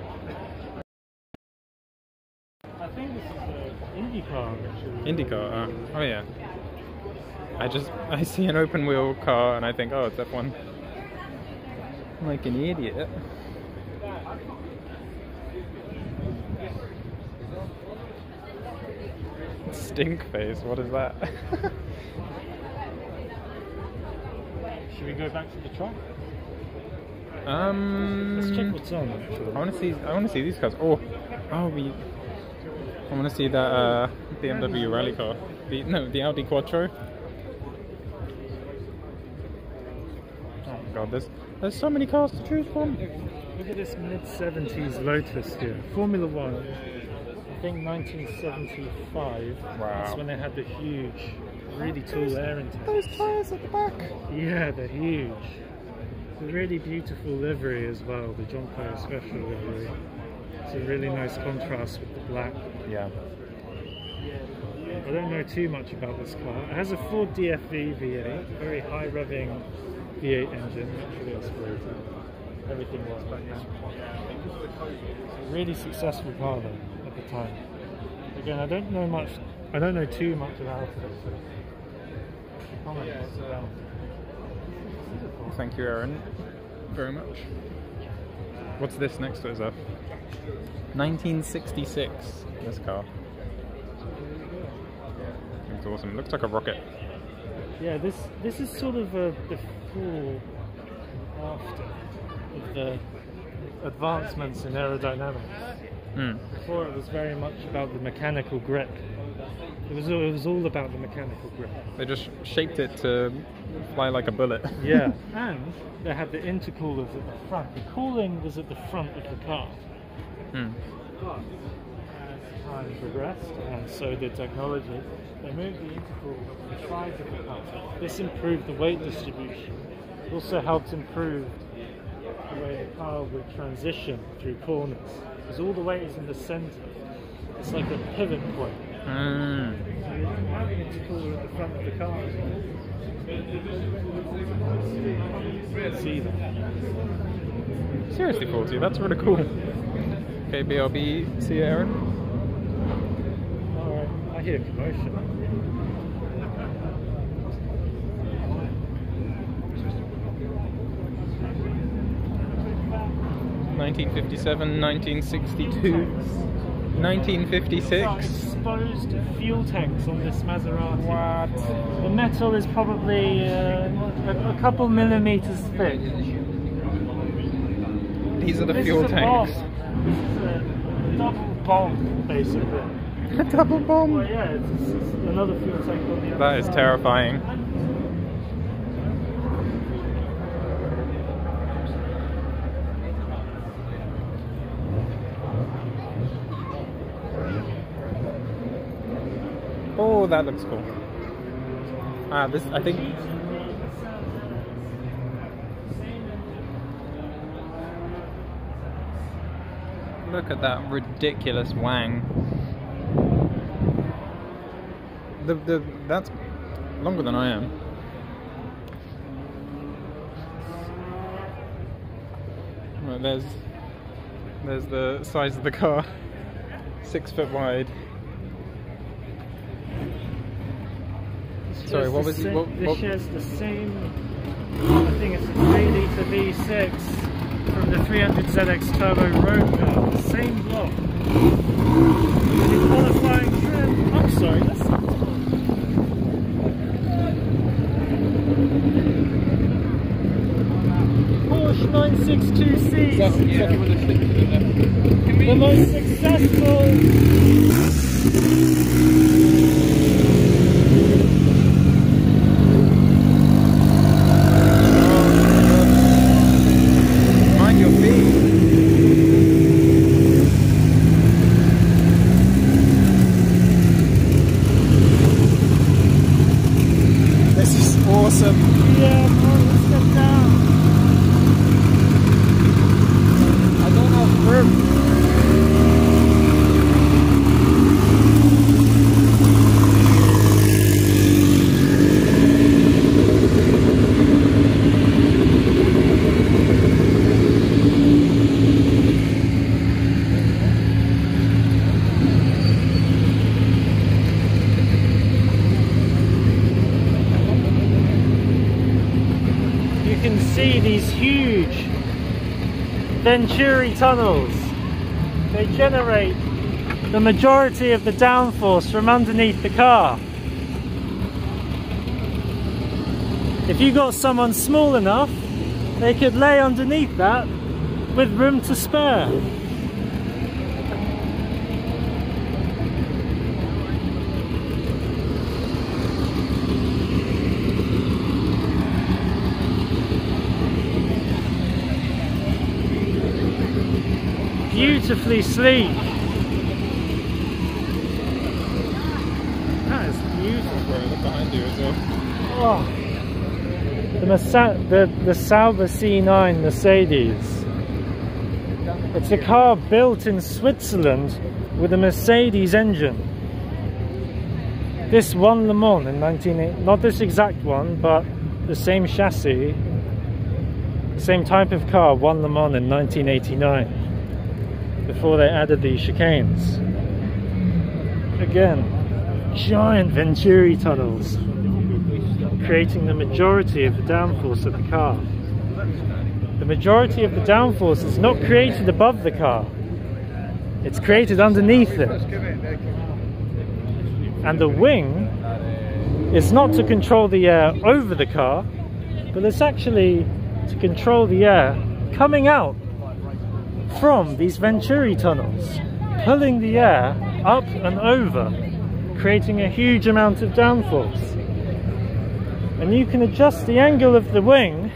I think this is an IndyCar actually. IndyCar, oh yeah. I see an open wheel car and I think, oh, it's F1. I'm like an idiot. Stink face, what is that? Should we go back to the track? Let's check what's on. Actually. I want to see these cars. I want to see that BMW rally car. The Audi Quattro. Oh god, there's so many cars to choose from. Look at this mid-70s Lotus here. Formula One. I think 1975. Wow. That's when they had the huge, really tall air intake. Those tyres at the back. Yeah, they're huge. It's a really beautiful livery as well, the John Player Special livery. It's a really nice contrast with the black. Yeah. I don't know too much about this car. It has a Ford DFV V8, very high revving V8 engine, naturally aspirated. Everything was back then. It's a really successful car though at the time. Again, I don't know too much about it. So comments around. Thank you, Aaron, very much. What's this next to it? Is a 1966, this car. It's awesome. It looks like a rocket. Yeah, this is sort of the before after of the advancements in aerodynamics. Before it was very much about the mechanical grip. It was all about the mechanical grip. They just shaped it to fly like a bullet. Yeah, and they had the intercoolers at the front. The cooling was at the front of the car. But as time progressed, and so did technology, they moved the intercooler to the sides of the car. This improved the weight distribution. It also helped improve the way the car would transition through corners. Because all the weight is in the centre. It's like a pivot point. So you have the intercooler at the front of the car. See that? Seriously, 40, that's really cool. Okay, BRB, see you, Aaron. Alright, I hear commotion. $1957, 1962, 1956. Exposed fuel tanks on this Maserati. What? The metal is probably a couple millimeters thick. These are the This fuel is a tanks. bomb. This is a double bomb, basically. A double bomb? Well, yeah, it's another fuel tank on the other That is side. terrifying. Oh, that looks cool. This, I think... Look at that ridiculous wang. That's longer than I am. Right, there's the size of the car. 6 foot wide. Sorry, it's what the was sa- what? This shares the same. I think it's a 3-litre V6 from the 300ZX Turbo Road car. The same block. The qualifying trim. I'm sorry. That's Porsche 962C. The most successful. Mind your feet. This is awesome. Yeah, let's get down. I don't have room. You can see these huge Venturi tunnels. They generate the majority of the downforce from underneath the car. If you got someone small enough, they could lay underneath that with room to spare. Beautifully sleek. That is beautiful. Bro, look behind you as well. Oh. The Sauber C9 Mercedes. It's a car built in Switzerland with a Mercedes engine. This won Le Mans in 1980, not this exact one, but the same chassis, same type of car won Le Mans in 1989. Before they added these chicanes. Again, giant Venturi tunnels, creating the majority of the downforce of the car. The majority of the downforce is not created above the car, it's created underneath it. And the wing is not to control the air over the car, but it's actually to control the air coming out from these Venturi tunnels, pulling the air up and over, creating a huge amount of downforce. And you can adjust the angle of the wing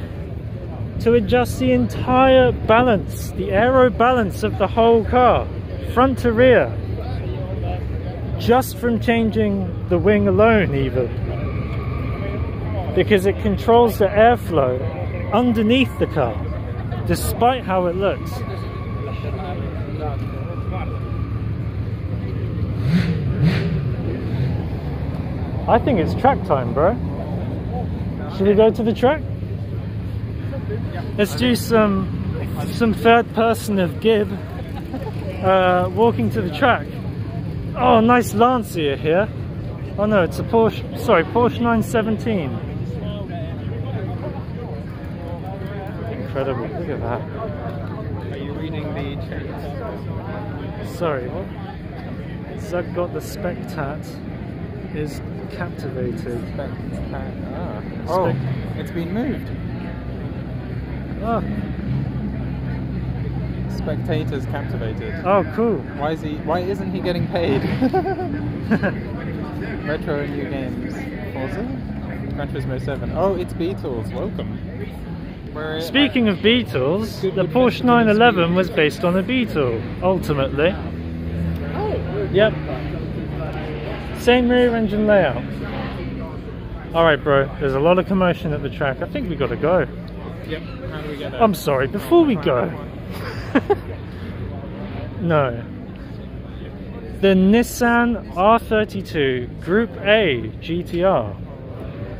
to adjust the entire balance, the aero balance of the whole car, front to rear, just from changing the wing alone even, because it controls the airflow underneath the car, despite how it looks. I think it's track time, bro. Should we go to the track? Let's do some third person of Gib walking to the track. Oh, nice Lancia here. Oh no, it's a Porsche, sorry, Porsche 917. Incredible, look at that. Are you reading the chat? Sorry, what? Zug got the Spectat is captivated. Oh, it's been moved. Oh. Spectators captivated. Oh, cool. Why isn't he getting paid? Retro and new games. Forza? Gran Turismo 7. Oh, it's Beatles. Welcome. Speaking of Beatles, the Porsche 911 was based on a Beetle, ultimately. Oh. Yep. Same rear engine layout. Alright bro, there's a lot of commotion at the track. I think we gotta go. Yep, how do we get there? I'm sorry, before we go. No. The Nissan R32 Group A GTR.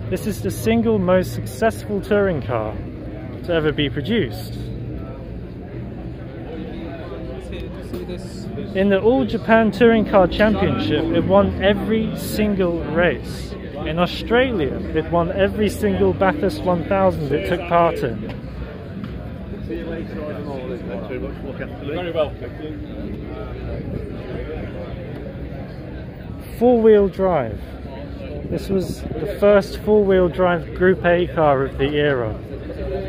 This is the single most successful touring car to ever be produced. In the All Japan Touring Car Championship, it won every single race. In Australia, it won every single Bathurst 1000 it took part in. See you later on in all this. Thanks very much. Look after me. Very well, thank you. Four-wheel drive. This was the first four-wheel drive Group A car of the era.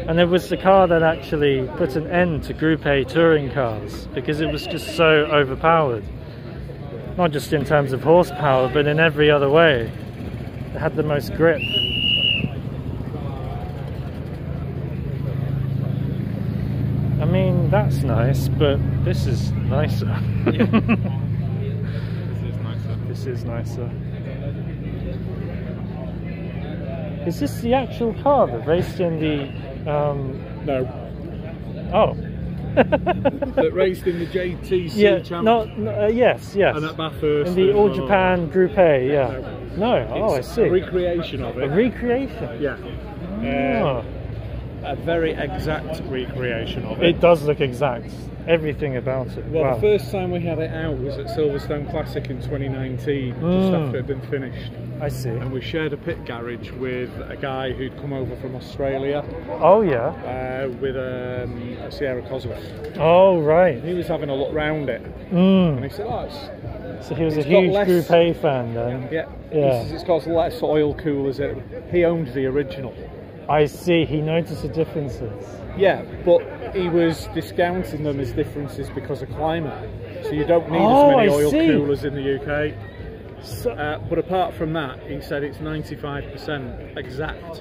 And it was the car that actually put an end to Group A touring cars because it was just so overpowered. Not just in terms of horsepower, but in every other way. It had the most grip. I mean, that's nice, but this is nicer. Yeah. This is nicer. This is nicer. Is this the actual car that raced in the... No. Oh. That raced in the JTC yes. And at Bathurst. In the All Japan Group A, yeah. No, I see. A recreation of it. A recreation? Yeah. Oh. A very exact recreation of it. It does look exact. Everything about it. Well, wow. the first time we had it out was at Silverstone Classic in 2019, just after it had been finished. I see. And we shared a pit garage with a guy who'd come over from Australia. Oh, yeah. With a Sierra Cosworth. Oh, right. He was having a look round it. Mm. And he said, so he was a huge Group A fan then? Yeah. Yeah. He says it's got less oil coolers in it. He owned the original. I see, he noticed the differences. Yeah, but he was discounting them as differences because of climate. So you don't need as many oil coolers in the UK. So, but apart from that, he said it's 95% exact.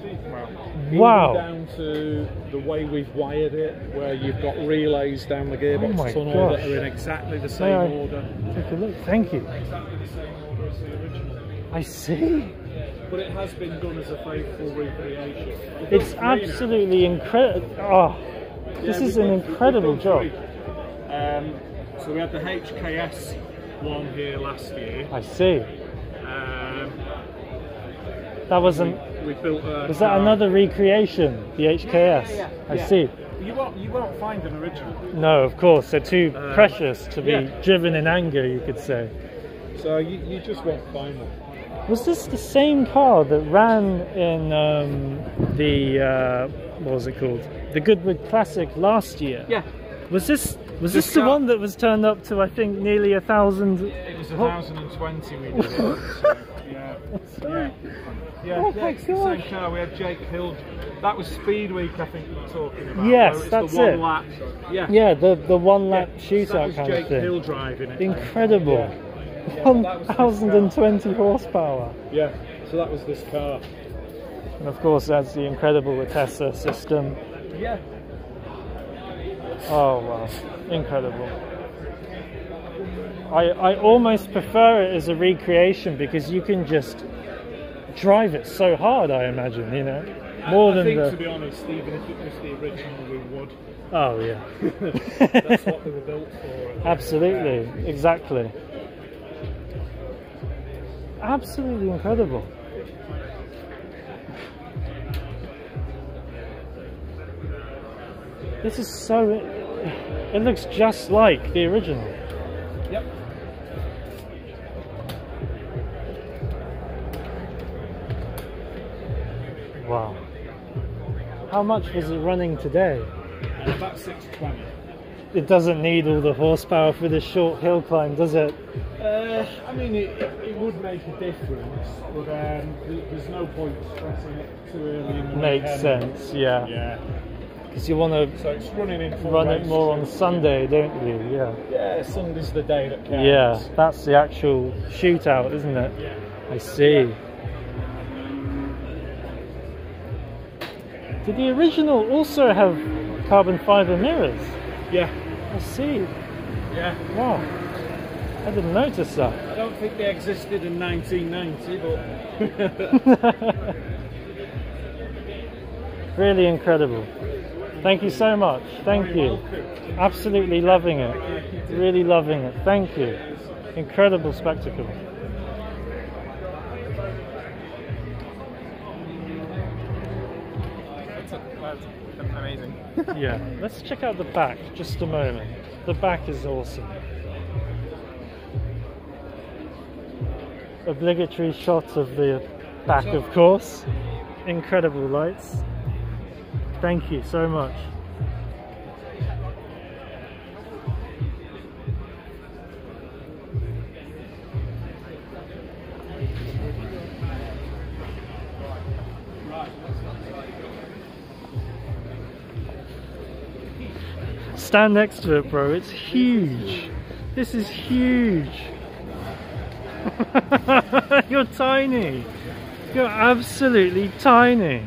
Wow. Even down to the way we've wired it, where you've got relays down the gearbox tunnel that are in exactly the same order. Take a look, thank you. Exactly the same order as the original. I see. But it has been done as a faithful recreation. It's absolutely incredible. Oh, this is an incredible job. So we had the HKS one here last year. I see. That wasn't. We built. Was that another recreation? The HKS. I see. You won't find an original. No, of course. They're too precious to be driven in anger, you could say. So you just won't find them. Was this the same car that ran in the what was it called? The Goodwood Classic last year? Yeah. Was this the one that was turned up to I think nearly 1,000? It was 1,020 we did it. So, yeah, it's the same car. We had Jake Hill. That was Speed Week, I think we were talking about. Yes, that's the one it. Lap. Yeah, the one lap shootout kind Jake of thing. Hill driving it. Incredible. 1,020 horsepower. Yeah, so that was this car. And of course that's the incredible Atessa system. Yeah. Oh wow, incredible. I almost prefer it as a recreation because you can just drive it so hard, I imagine, you know. More than I think, to be honest, even if it was the original, we would. Oh yeah. That's what they were built for. Absolutely, exactly. Absolutely incredible. This is so... It looks just like the original. Yep. Wow. How much was it running today? About 620. It doesn't need all the horsepower for this short hill climb, does it? I mean, it would make a difference, but there's no point stressing it too early in the Makes weekend. sense, yeah. Yeah. Because you want to So it's running in full run it race more on too. Sunday, don't you? Yeah. Yeah, Sunday's the day that counts. Yeah, that's the actual shootout, isn't it? Yeah. I see. Did the original also have carbon fibre mirrors? Yeah. I see. Yeah. Wow. I didn't notice that. I don't think they existed in 1990, but... Really incredible. Thank you so much. Thank you. Absolutely loving it. Really loving it. Thank you. Incredible spectacle. That's amazing. Yeah, let's check out the back just a moment. The back is awesome. Obligatory shot of the back, of course. Incredible lights. Thank you so much. Stand next to it, bro. It's huge. This is huge. You're tiny. You're absolutely tiny.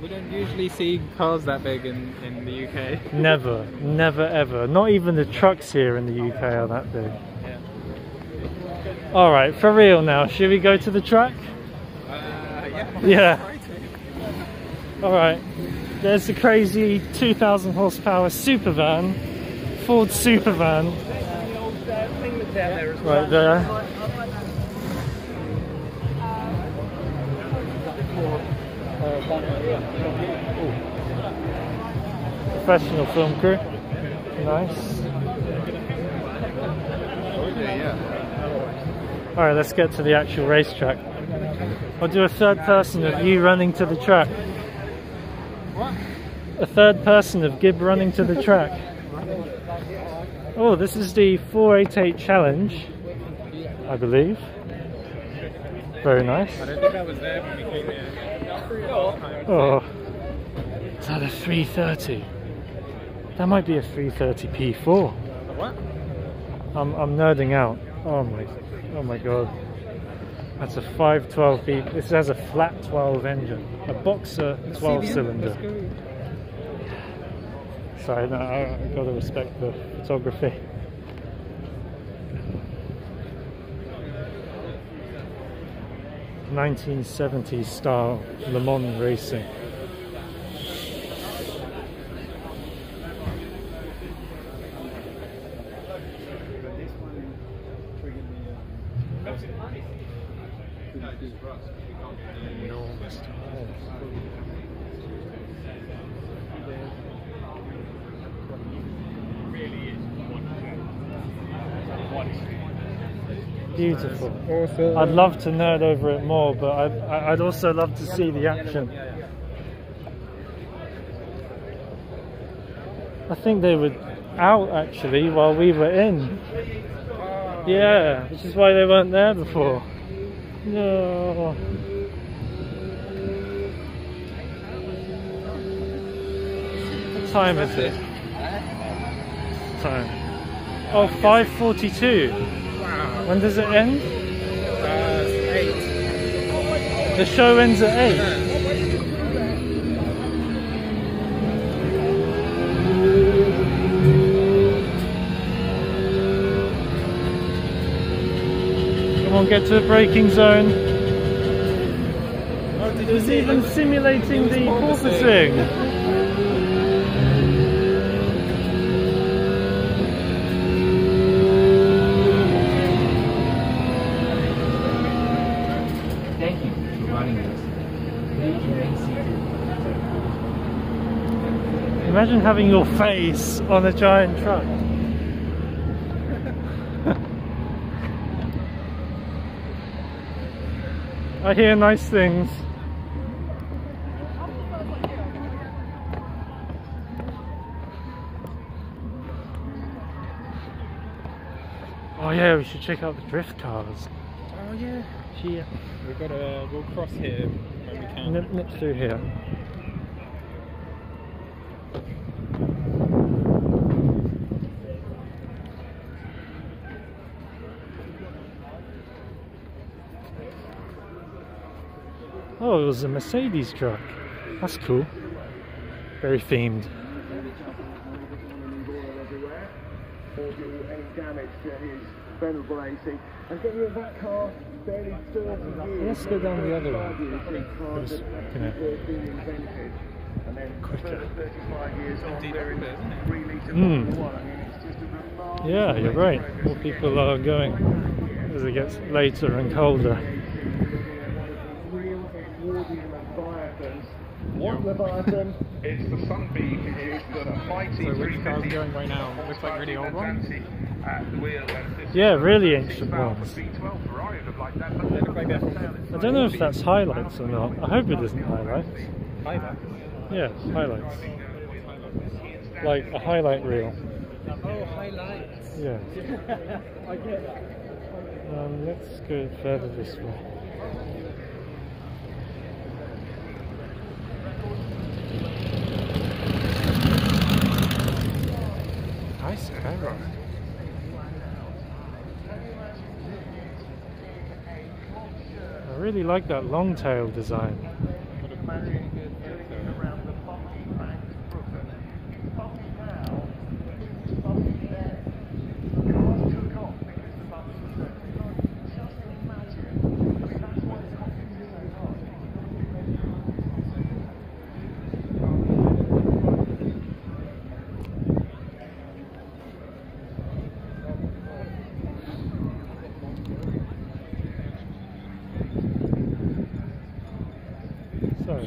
We don't usually see cars that big in the UK. Never, never ever. Not even the trucks here in the UK are that big. Yeah. Alright, for real now, should we go to the track? Yeah. Yeah. Alright, there's the crazy 2,000 horsepower super van, Ford super van. Right there. Professional film crew. Nice. Alright, let's get to the actual racetrack. I'll do a third person of you running to the track. What? A third person of Gib running to the track. Oh, this is the 488 challenge, I believe. Very nice. I don't think I was there when we came here. Oh, is that a 330? That might be a 330 P4. What? I'm nerding out. Oh my god. That's a 512 B. This has a flat 12 engine, a boxer 12 cylinder. Sorry, no, I've got to respect the photography. '70s style Le Mans racing. Enormous. Beautiful. Awesome. I'd love to nerd over it more, but I'd also love to see the action. I think they were out actually while we were in. Yeah, which is why they weren't there before. No. What time is it? Time. Oh, 5:42. Wow. When does it end? 8. The show ends at 8. Come on, get to the braking zone. It was even simulating the porpoising. Imagine having your face on a giant truck. I hear nice things. Oh yeah, we should check out the drift cars. Oh yeah. Yeah. We'll cross here when we can. Nip through here. Oh, it was a Mercedes truck. That's cool. Very themed. Any damage to his venerable AC. And getting rid of that car, barely 30 years. Let's go down the other one. Cars that have been invented. And then Quicker. 35 yees on, they're in 3 litre Mm. Formula 1. I mean, it's just a remarkable. Yeah, you're right. More people are going as it gets later and colder. Real Edwardian Leviathans. What Leviathan? It's the Sunbeam. It's the mighty So which car's 350. going right now? Looks like really old ones. At the wheel, and this Yeah, is, really 6 ancient valve ones. V12 Ferrari look like that, but They look like they're I don't know if that's highlights or not. I hope it isn't highlights. highlights. Yeah, highlights. Like a highlight reel. Oh, highlights. Yeah. I get that. Let's go further this way. Nice camera. I really like that long tail design. Sorry.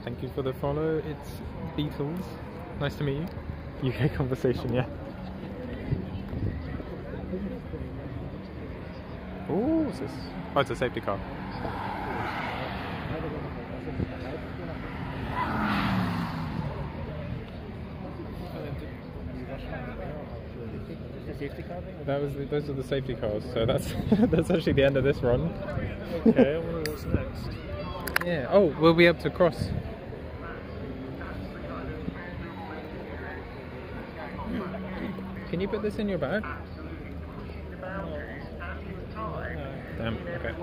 Thank you for the follow. It's Beatles. Nice to meet you. UK conversation, yeah. Oh, what's this? Oh, it's a safety car. Those are the safety cars. So that's that's actually the end of this run. Okay, I wonder what's next. Yeah. Oh, we'll be able to cross. Can you put this in your bag? Damn. Okay.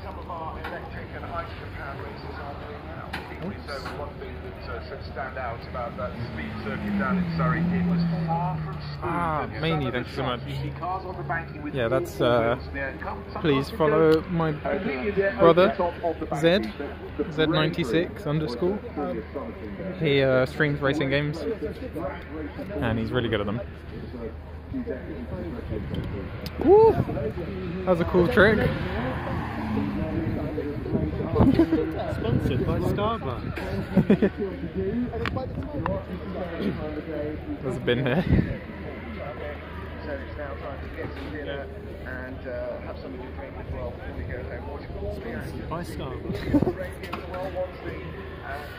some of our electric and hydrogen powered races are doing now. Equally so, one thing that should stand out about that speed circuit down in Surrey, it was far from smooth. Maney, thanks so much. You see cars on the banking with Yeah, that's some please cars follow my brother Zed, Z96 underscore. He streams racing games and he's really good at them. Woo! That was a cool trick. Sponsored by Starbucks. There's a bin there. So it's now time to get some dinner and have something to drink as well before we go home. Sponsored by Starbucks.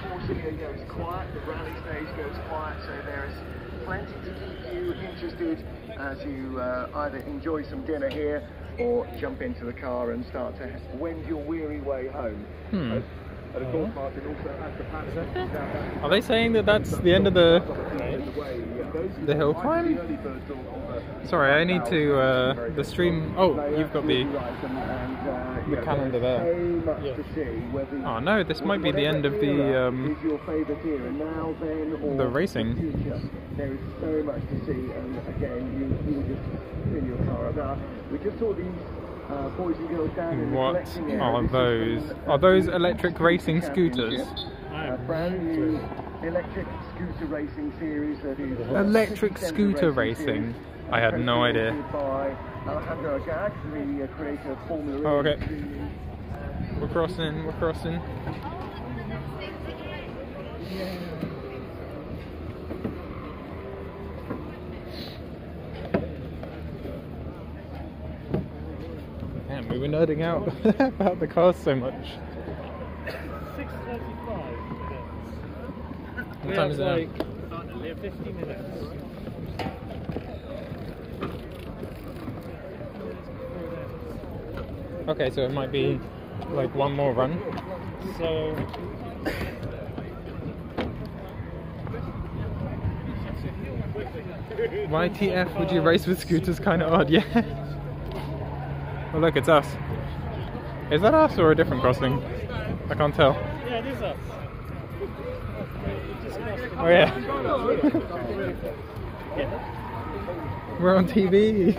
Force here goes quiet, the rally stage goes quiet, so there is plenty to keep you interested as you either enjoy some dinner here or jump into the car and start to wend your weary way home. And of course, Martin also has the panel. Are they saying that that's the end of the hill climb? Sorry, I need to the stream. Oh, you've got the calendar there. Oh no, this might be the end of the racing. There is so much to see, and again, you will just in your car. Now, we just saw these boys and girls down in the collecting area. What are those? Are those electric racing scooters? Brand new electric scooter racing series that is Electric scooter racing? I had no idea. By Alejandro Agag, the creator of Formula Oh, okay. E. We're crossing. Damn, we were nerding out about the cars so much. 6:35. What time is it now? Like 50 minutes. Okay, so it might be like one more run. So YTF, would you race with scooters? Kind of odd, yeah. Oh look, it's us. Is that us or a different crossing? I can't tell. yeah, it is us. Oh yeah. We're on TV.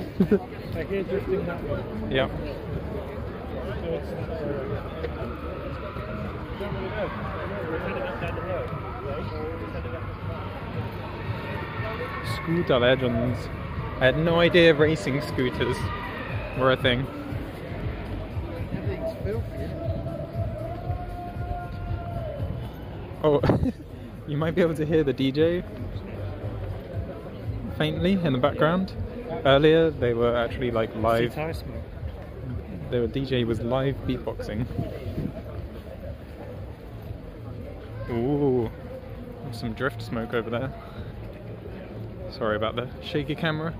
I hear drifting that way. Yeah. So it's we're heading up down the road. Right? Scooter legends. I had no idea racing scooters were a thing. Oh, you might be able to hear the DJ faintly in the background. Earlier they were actually like live. The DJ was live beatboxing. Ooh, some drift smoke over there. Sorry about the shaky camera.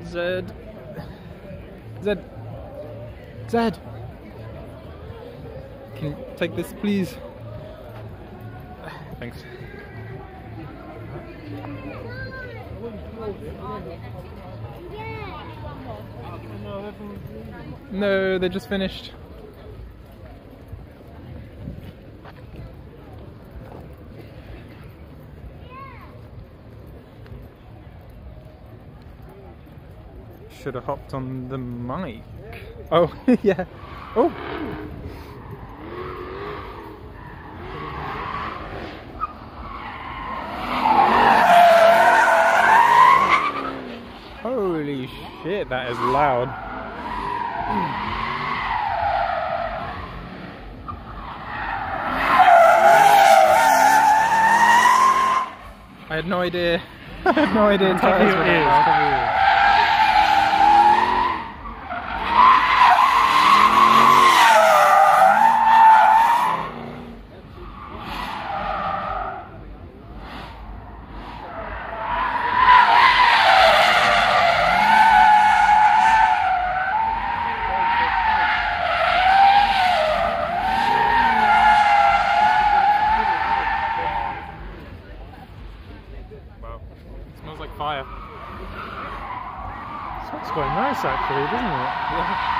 Zed. Can you take this, please? Thanks. No, they just finished. Should have hopped on the mic. Oh, yeah. Oh! Holy shit, that is loud. I had no idea. I had no idea tires were that loud. Fire. Smells quite nice actually, doesn't it? Yeah.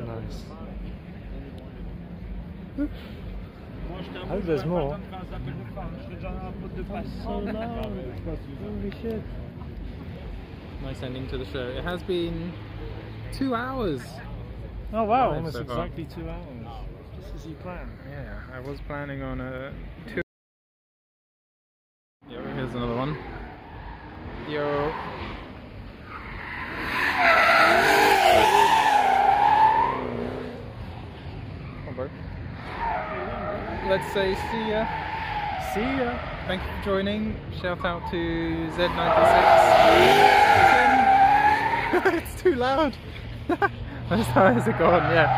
Nice. I hope there's more. That's so loud. Holy shit. Nice ending to the show. It has been 2 hours. Oh wow, Live almost so far. exactly 2 hours. Just as you planned. Yeah, I was planning on a 2. Yo, here's another one. Yo. Let's say see ya. See ya. Thank you for joining. Shout out to Z96. It's too loud. That's how has it gone? Yeah.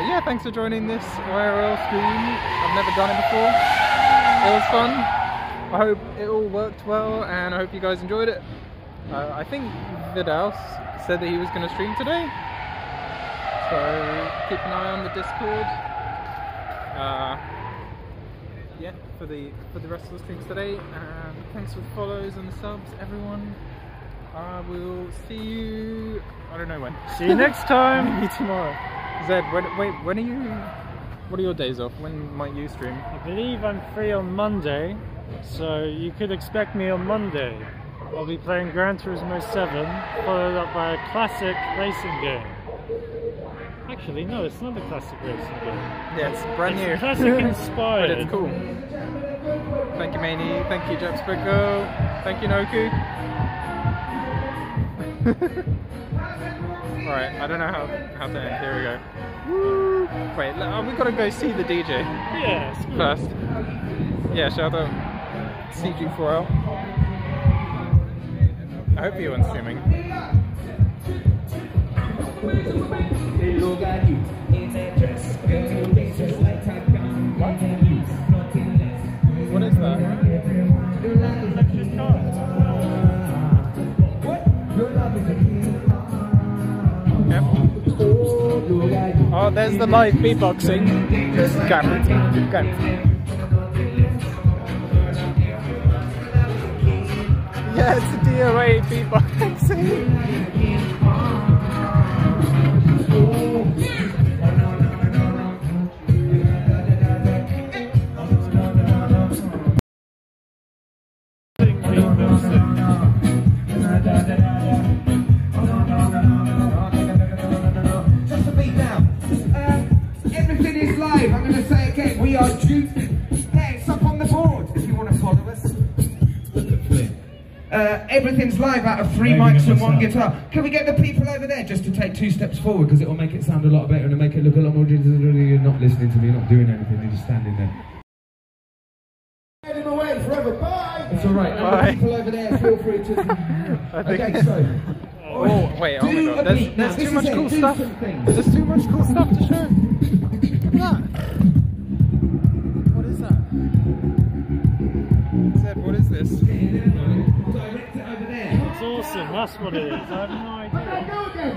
Yeah, thanks for joining this IRL stream. I've never done it before. It was fun. I hope it all worked well and I hope you guys enjoyed it. I think Vidal said that he was going to stream today. So keep an eye on the Discord. Yeah, for the rest of the streams today. Thanks for the follows and the subs, everyone. I will see you. I don't know when. See you next time. Maybe tomorrow. Zed, when are you? What are your days off? When might you stream? I believe I'm free on Monday, so you could expect me on Monday. I'll be playing Gran Turismo 7, followed up by a classic racing game. Actually, no, it's not a classic racing game. Yeah, it's brand new. Classic inspired. But it's cool. Thank you, Maney. Thank you, Jepsprigo. Thank you, Noku. Alright, I don't know how to end. Here we go. Woo! Wait, we've got to go see the DJ. Yeah, first. Yeah, shout out CG4L. I hope you weren't streaming. Oh, there's the live beatboxing. There's the camera. Yeah, it's a DOA beatboxing. Just a beat now. Everything is live. I'm going to say again. We are due. Hey, it's up on the board if you want to follow us. Everything's live out of 3 mics and 1 guitar. Can we get the people over there just to take 2 steps forward, because it will make it sound a lot better and it'll make it look a lot more. You're not listening to me, you're not doing anything, you're just standing there. Get him away forever. Bye. It's all right. Bye. The people over there, feel free to. Okay, so. Oh wait! Oh my god! There's too much cool stuff. There's too much cool stuff to show. Look at that. What is that? Zed, what is this? It's awesome, that's what it is. I have no idea.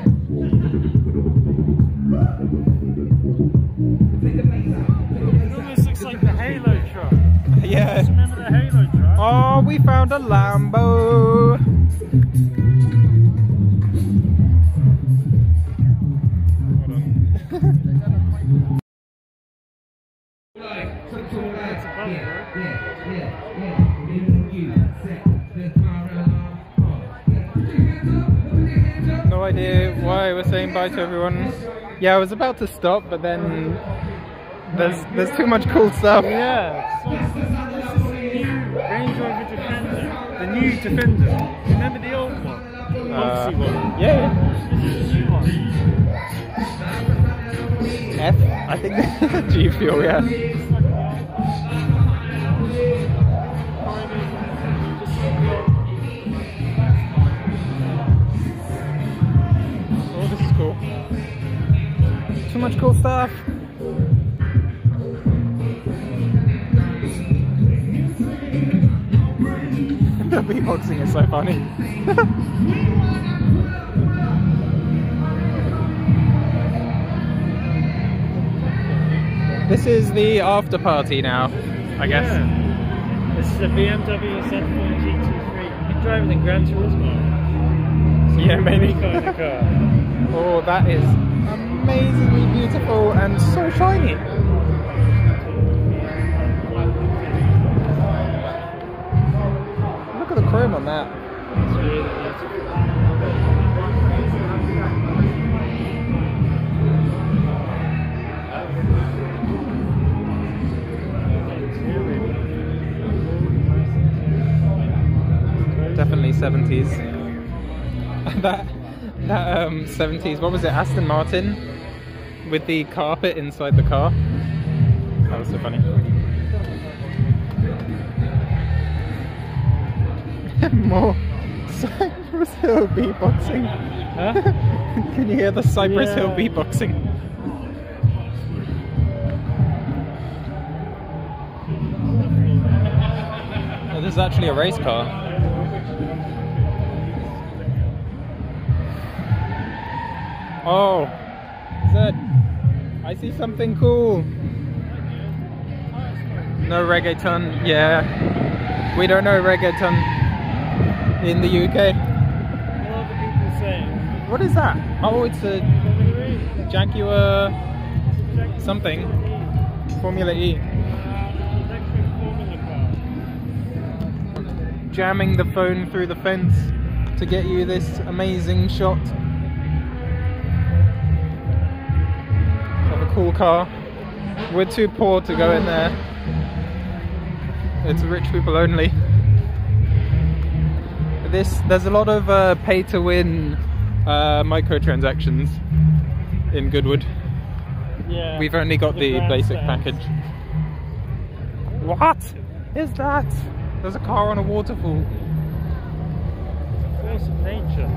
It almost looks like the Halo truck. Yeah. Just remember the Halo truck? Oh, we found a Lambo. No idea why we're saying bye to everyone. Yeah, I was about to stop, but then there's too much cool stuff. Yeah, so this is the new Range Rover Defender. The new Defender. Remember the old one? Odyssey one? Yeah. This is the new one. F, I think G Fuel, yeah. Oh, this is cool. Too much cool stuff. The beatboxing is so funny. This is the after party now, I guess. Yeah. This is a BMW Z4 GT3. You can drive it in Gran Turismo. So yeah, maybe. Kind of car. Oh, that is amazingly beautiful and so shiny. Look at the chrome on that. It's really beautiful. Definitely 70s. that 70s, what was it, Aston Martin with the carpet inside the car. That was so funny. More Cypress Hill beatboxing. Huh? Can you hear the Cypress Hill beatboxing? Oh, this is actually a race car. Oh, Zed, I see something cool. No reggaeton, yeah. We don't know reggaeton in the UK. What are the people saying? What is that? Oh, it's a Jaguar something. Formula E. Electric Formula car. Jamming the phone through the fence to get you this amazing shot of a cool car. We're too poor to go in there. It's rich people only. There's a lot of pay to win microtransactions in Goodwood. Yeah. We've only got the basic package. What is that? There's a car on a waterfall. Force of nature.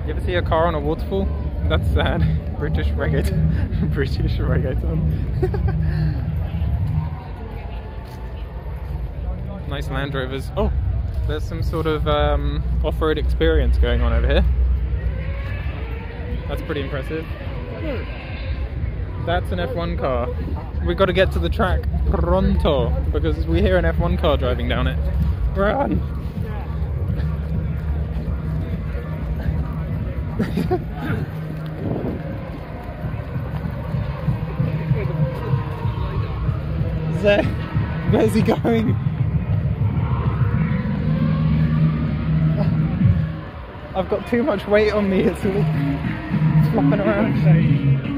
You ever see a car on a waterfall? That's sad. British reggaeton. British reggaeton. Nice Land Rovers. Oh, there's some sort of off-road experience going on over here. That's pretty impressive. That's an F1 car. We've got to get to the track pronto because we hear an F1 car driving down it. Run! Zed, where's he going? I've got too much weight on me, it's all flopping around.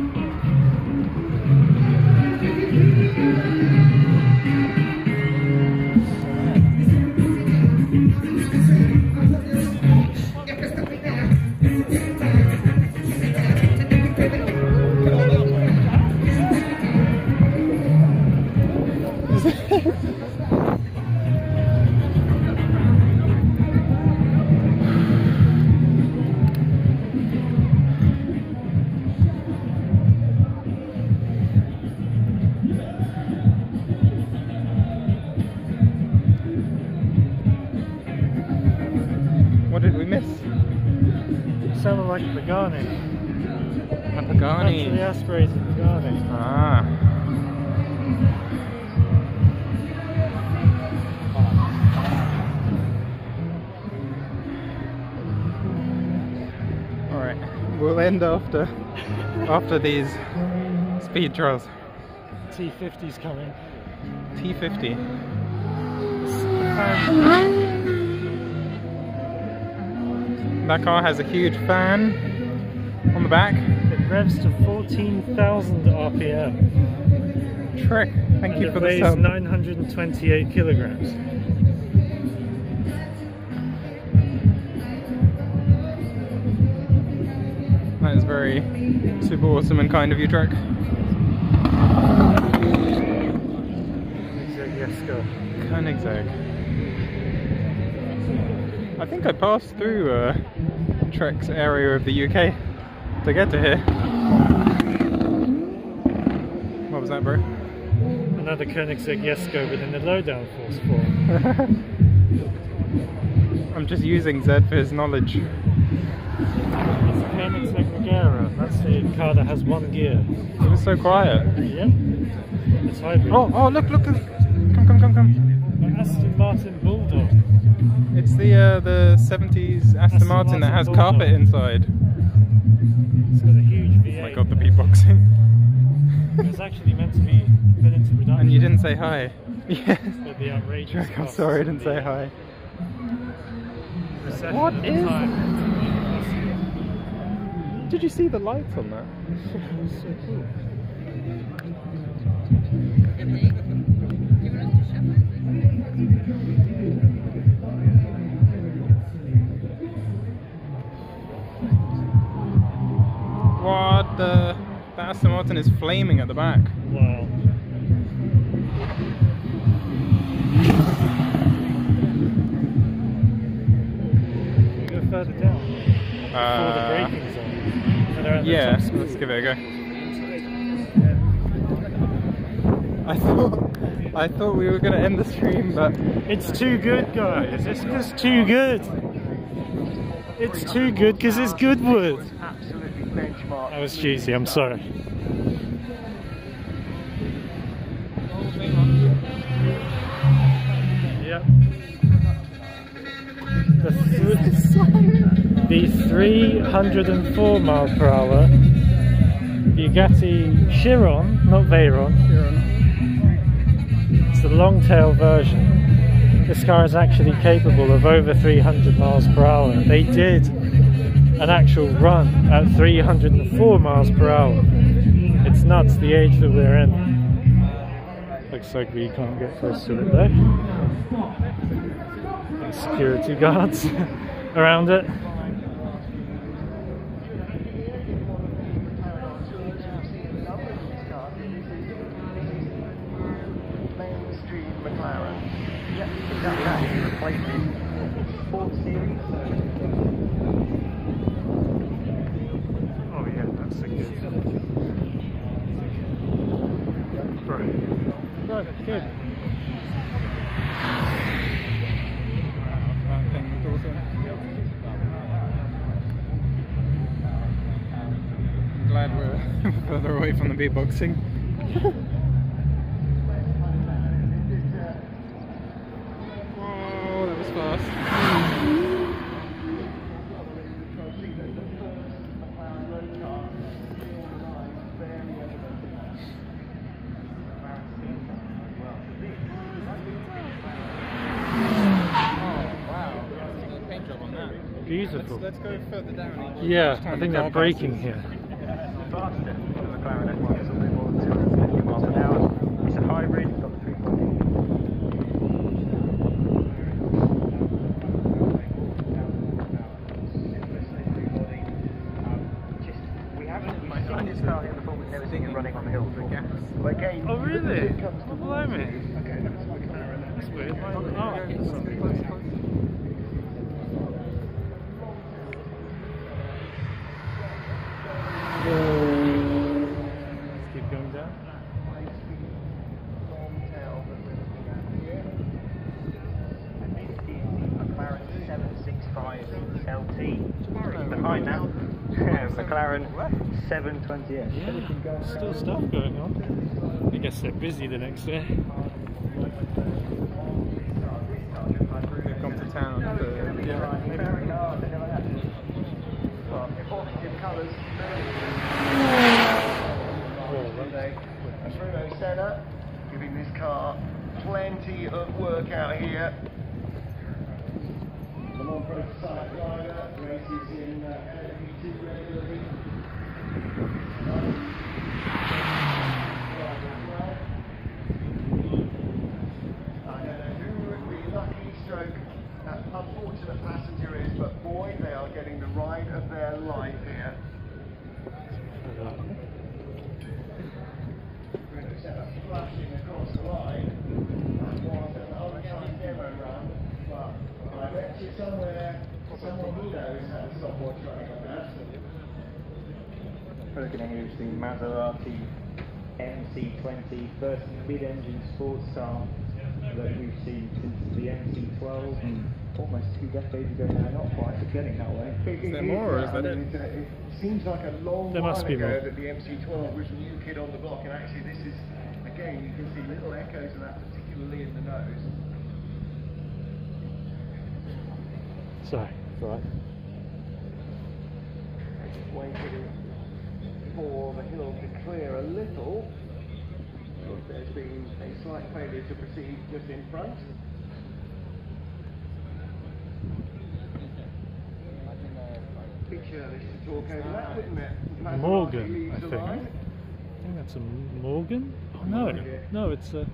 What did we miss? It sounded like Pagani. A Pagani. Naturally aspirated Pagani. Ah. Alright, we'll end after these speed trials. T50's coming. T50. That car has a huge fan on the back. It revs to 14,000 RPM. Trick, thank you for the weighs sub. 928 kilograms. That is very super awesome and kind of you, Trek. Koenigsegg. I think I passed through Trek's area of the UK to get to here. What was that, bro? Another Koenigsegg Jesko within the low downforce form. I'm just using Zed for his knowledge. It's a Koenigsegg Regera. That's the car that has one gear. It was so quiet. Yep. It's hybrid. Oh, look. Come. An Aston Martin Bulldog. It's the 70s Aston Martin that has Bulldog. carpet inside. It's got a huge V8. Oh my god, the beatboxing. It was actually meant to be put into production. And you didn't say hi. Yes. With the outrageous Trek, I'm costs sorry I of didn't the say hi. recession What at the is time. Did you see the lights on that? So cool. What the Aston Martin is flaming at the back. Wow. Go further down. Before the braking zone. And they're at the Yeah, top speed. let's give it a go. I thought we were gonna end the stream, but It's too good, guys. It's just too good. It's too good because it's Goodwood. Absolutely benchmark. That was cheesy, I'm sorry. Yep. The 304 miles per hour Bugatti Chiron, not Veyron. It's the long tail version. This car is actually capable of over 300 miles per hour. They did an actual run at 304 miles per hour. It's nuts the age that we're in. Looks like we can't get close to it though. And security guards around it. Mainstream McLaren. Yep, exactly. Replacing Sport Series. Oh yeah, that's a good. Right, good. that thing was awesome. glad we're further away from the beatboxing. Whoa, that was fast. Beautiful. Let's go further down. Yeah, I think they're braking here. Faster than the McLaren F1, it's a little more than 250 miles an hour. It's a hybrid, it's got the 3.8. We haven't seen this car here before, we've never seen it running on the hill before. But again, Oh really? it comes to Blimey. okay, that's McLaren. That's weird. Oh, let's keep going down. McLaren 765 LT. Behind that, McLaren 720S. Yeah, still stuff going on. I guess they're busy the next day. They've gone to town. Bruno Senna giving this car plenty of work out here. The non-prototype rider races in LP2 regularly. I don't know who the lucky stroke unfortunate passenger is, but boy, they are getting the ride of their life here. Flashing across the line. That was an overtime demo run, but I bet you somewhere, someone who knows how to stopwatch running on that. We're looking at here is the Maserati MC20, first mid-engine sports car that we've seen since the MC12, almost 2 decades ago now, not quite, but getting that way. Is there more, or is that it? It seems like a long There must while be ago more. that the MC12 was the new kid on the block, and actually this is, again, you can see little echoes of that, particularly in the nose. Sorry, it's alright. Just waiting for the hill to clear a little. There's been a slight failure to proceed just in front. Picture this to talk over that, didn't it? Morgan, I think. I think that's a Morgan? Oh no, no, it's a.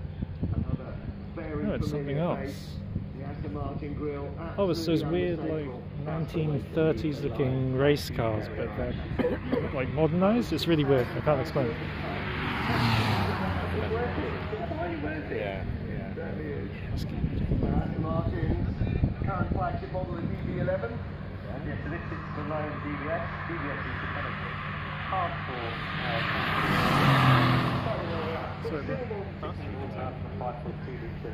No, it's something else. Oh, it's those weird, like, 1930s looking race cars, but they're like modernised. It's really weird. I can't explain it. Yeah, Aston Martin's current flagship model is DB11. Yeah, so this is below the DBS. DBS is the kind of hardcore. From 5.2 litre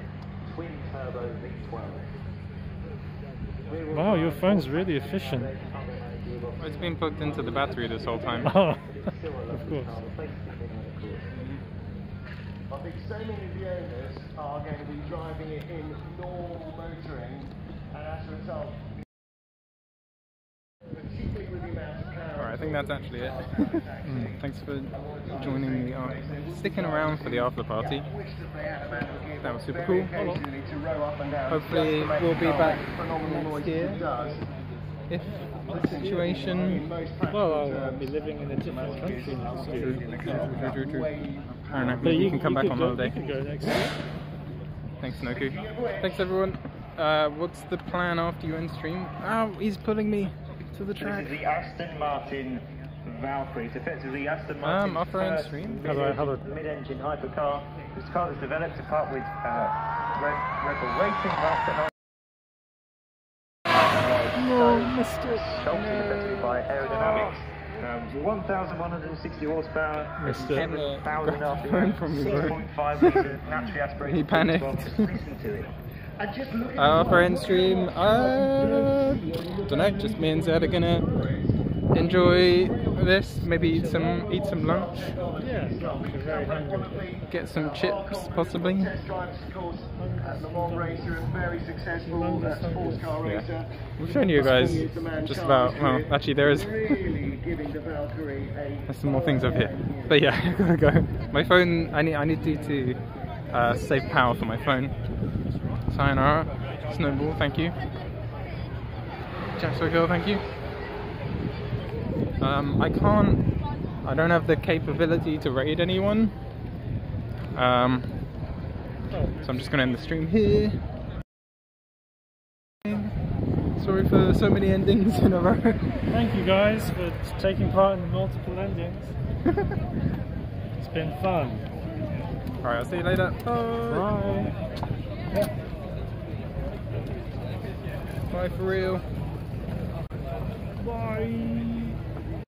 twin turbo V12. Wow, your phone's really efficient. Well, it's been plugged into the battery this whole time. Oh, of course. I think so many of the owners are going to be driving it in normal motoring, and as a result, particularly with the amount of power. Alright, I think that's actually it. Thanks for joining me, sticking around for the after party. That was super cool. Hopefully we'll be back next year if the situation... Well, I'll be living in a different country next year. True. I don't know, but you can come back on holiday. You can go next year. Thanks, Noku. Thanks, everyone. What's the plan after you end stream? Oh, he's pulling me to the track. This is the Aston Martin Valkyrie. It's effectively Aston Martin's after end first stream. mid-engine hypercar. This car was developed to part with Rebel Racing last effectively by aerodynamics. 1,160 horsepower, 7,000 RPM, 6.5 litre naturally aspirated. He panicked. Listen to it. After end stream, don't know, just me and Zed are gonna enjoy this. Maybe eat some lunch. Yeah, we're very hungry. Get some chips, possibly. Test drives, of course, Le Mans racer and very successful sports car racer. We've shown you guys just about. Well, actually, there is. Really giving the Valkyrie a There's some more things over here. But yeah, I gotta go. My phone. I need you to save power for my phone. Sayonara. Snowball, thank you. Jasper Girl, thank you. I don't have the capability to raid anyone. So I'm just gonna end the stream here. Sorry for so many endings in a row. Thank you guys for taking part in multiple endings. It's been fun. Alright, I'll see you later. Bye. Bye. Bye for real. Bye.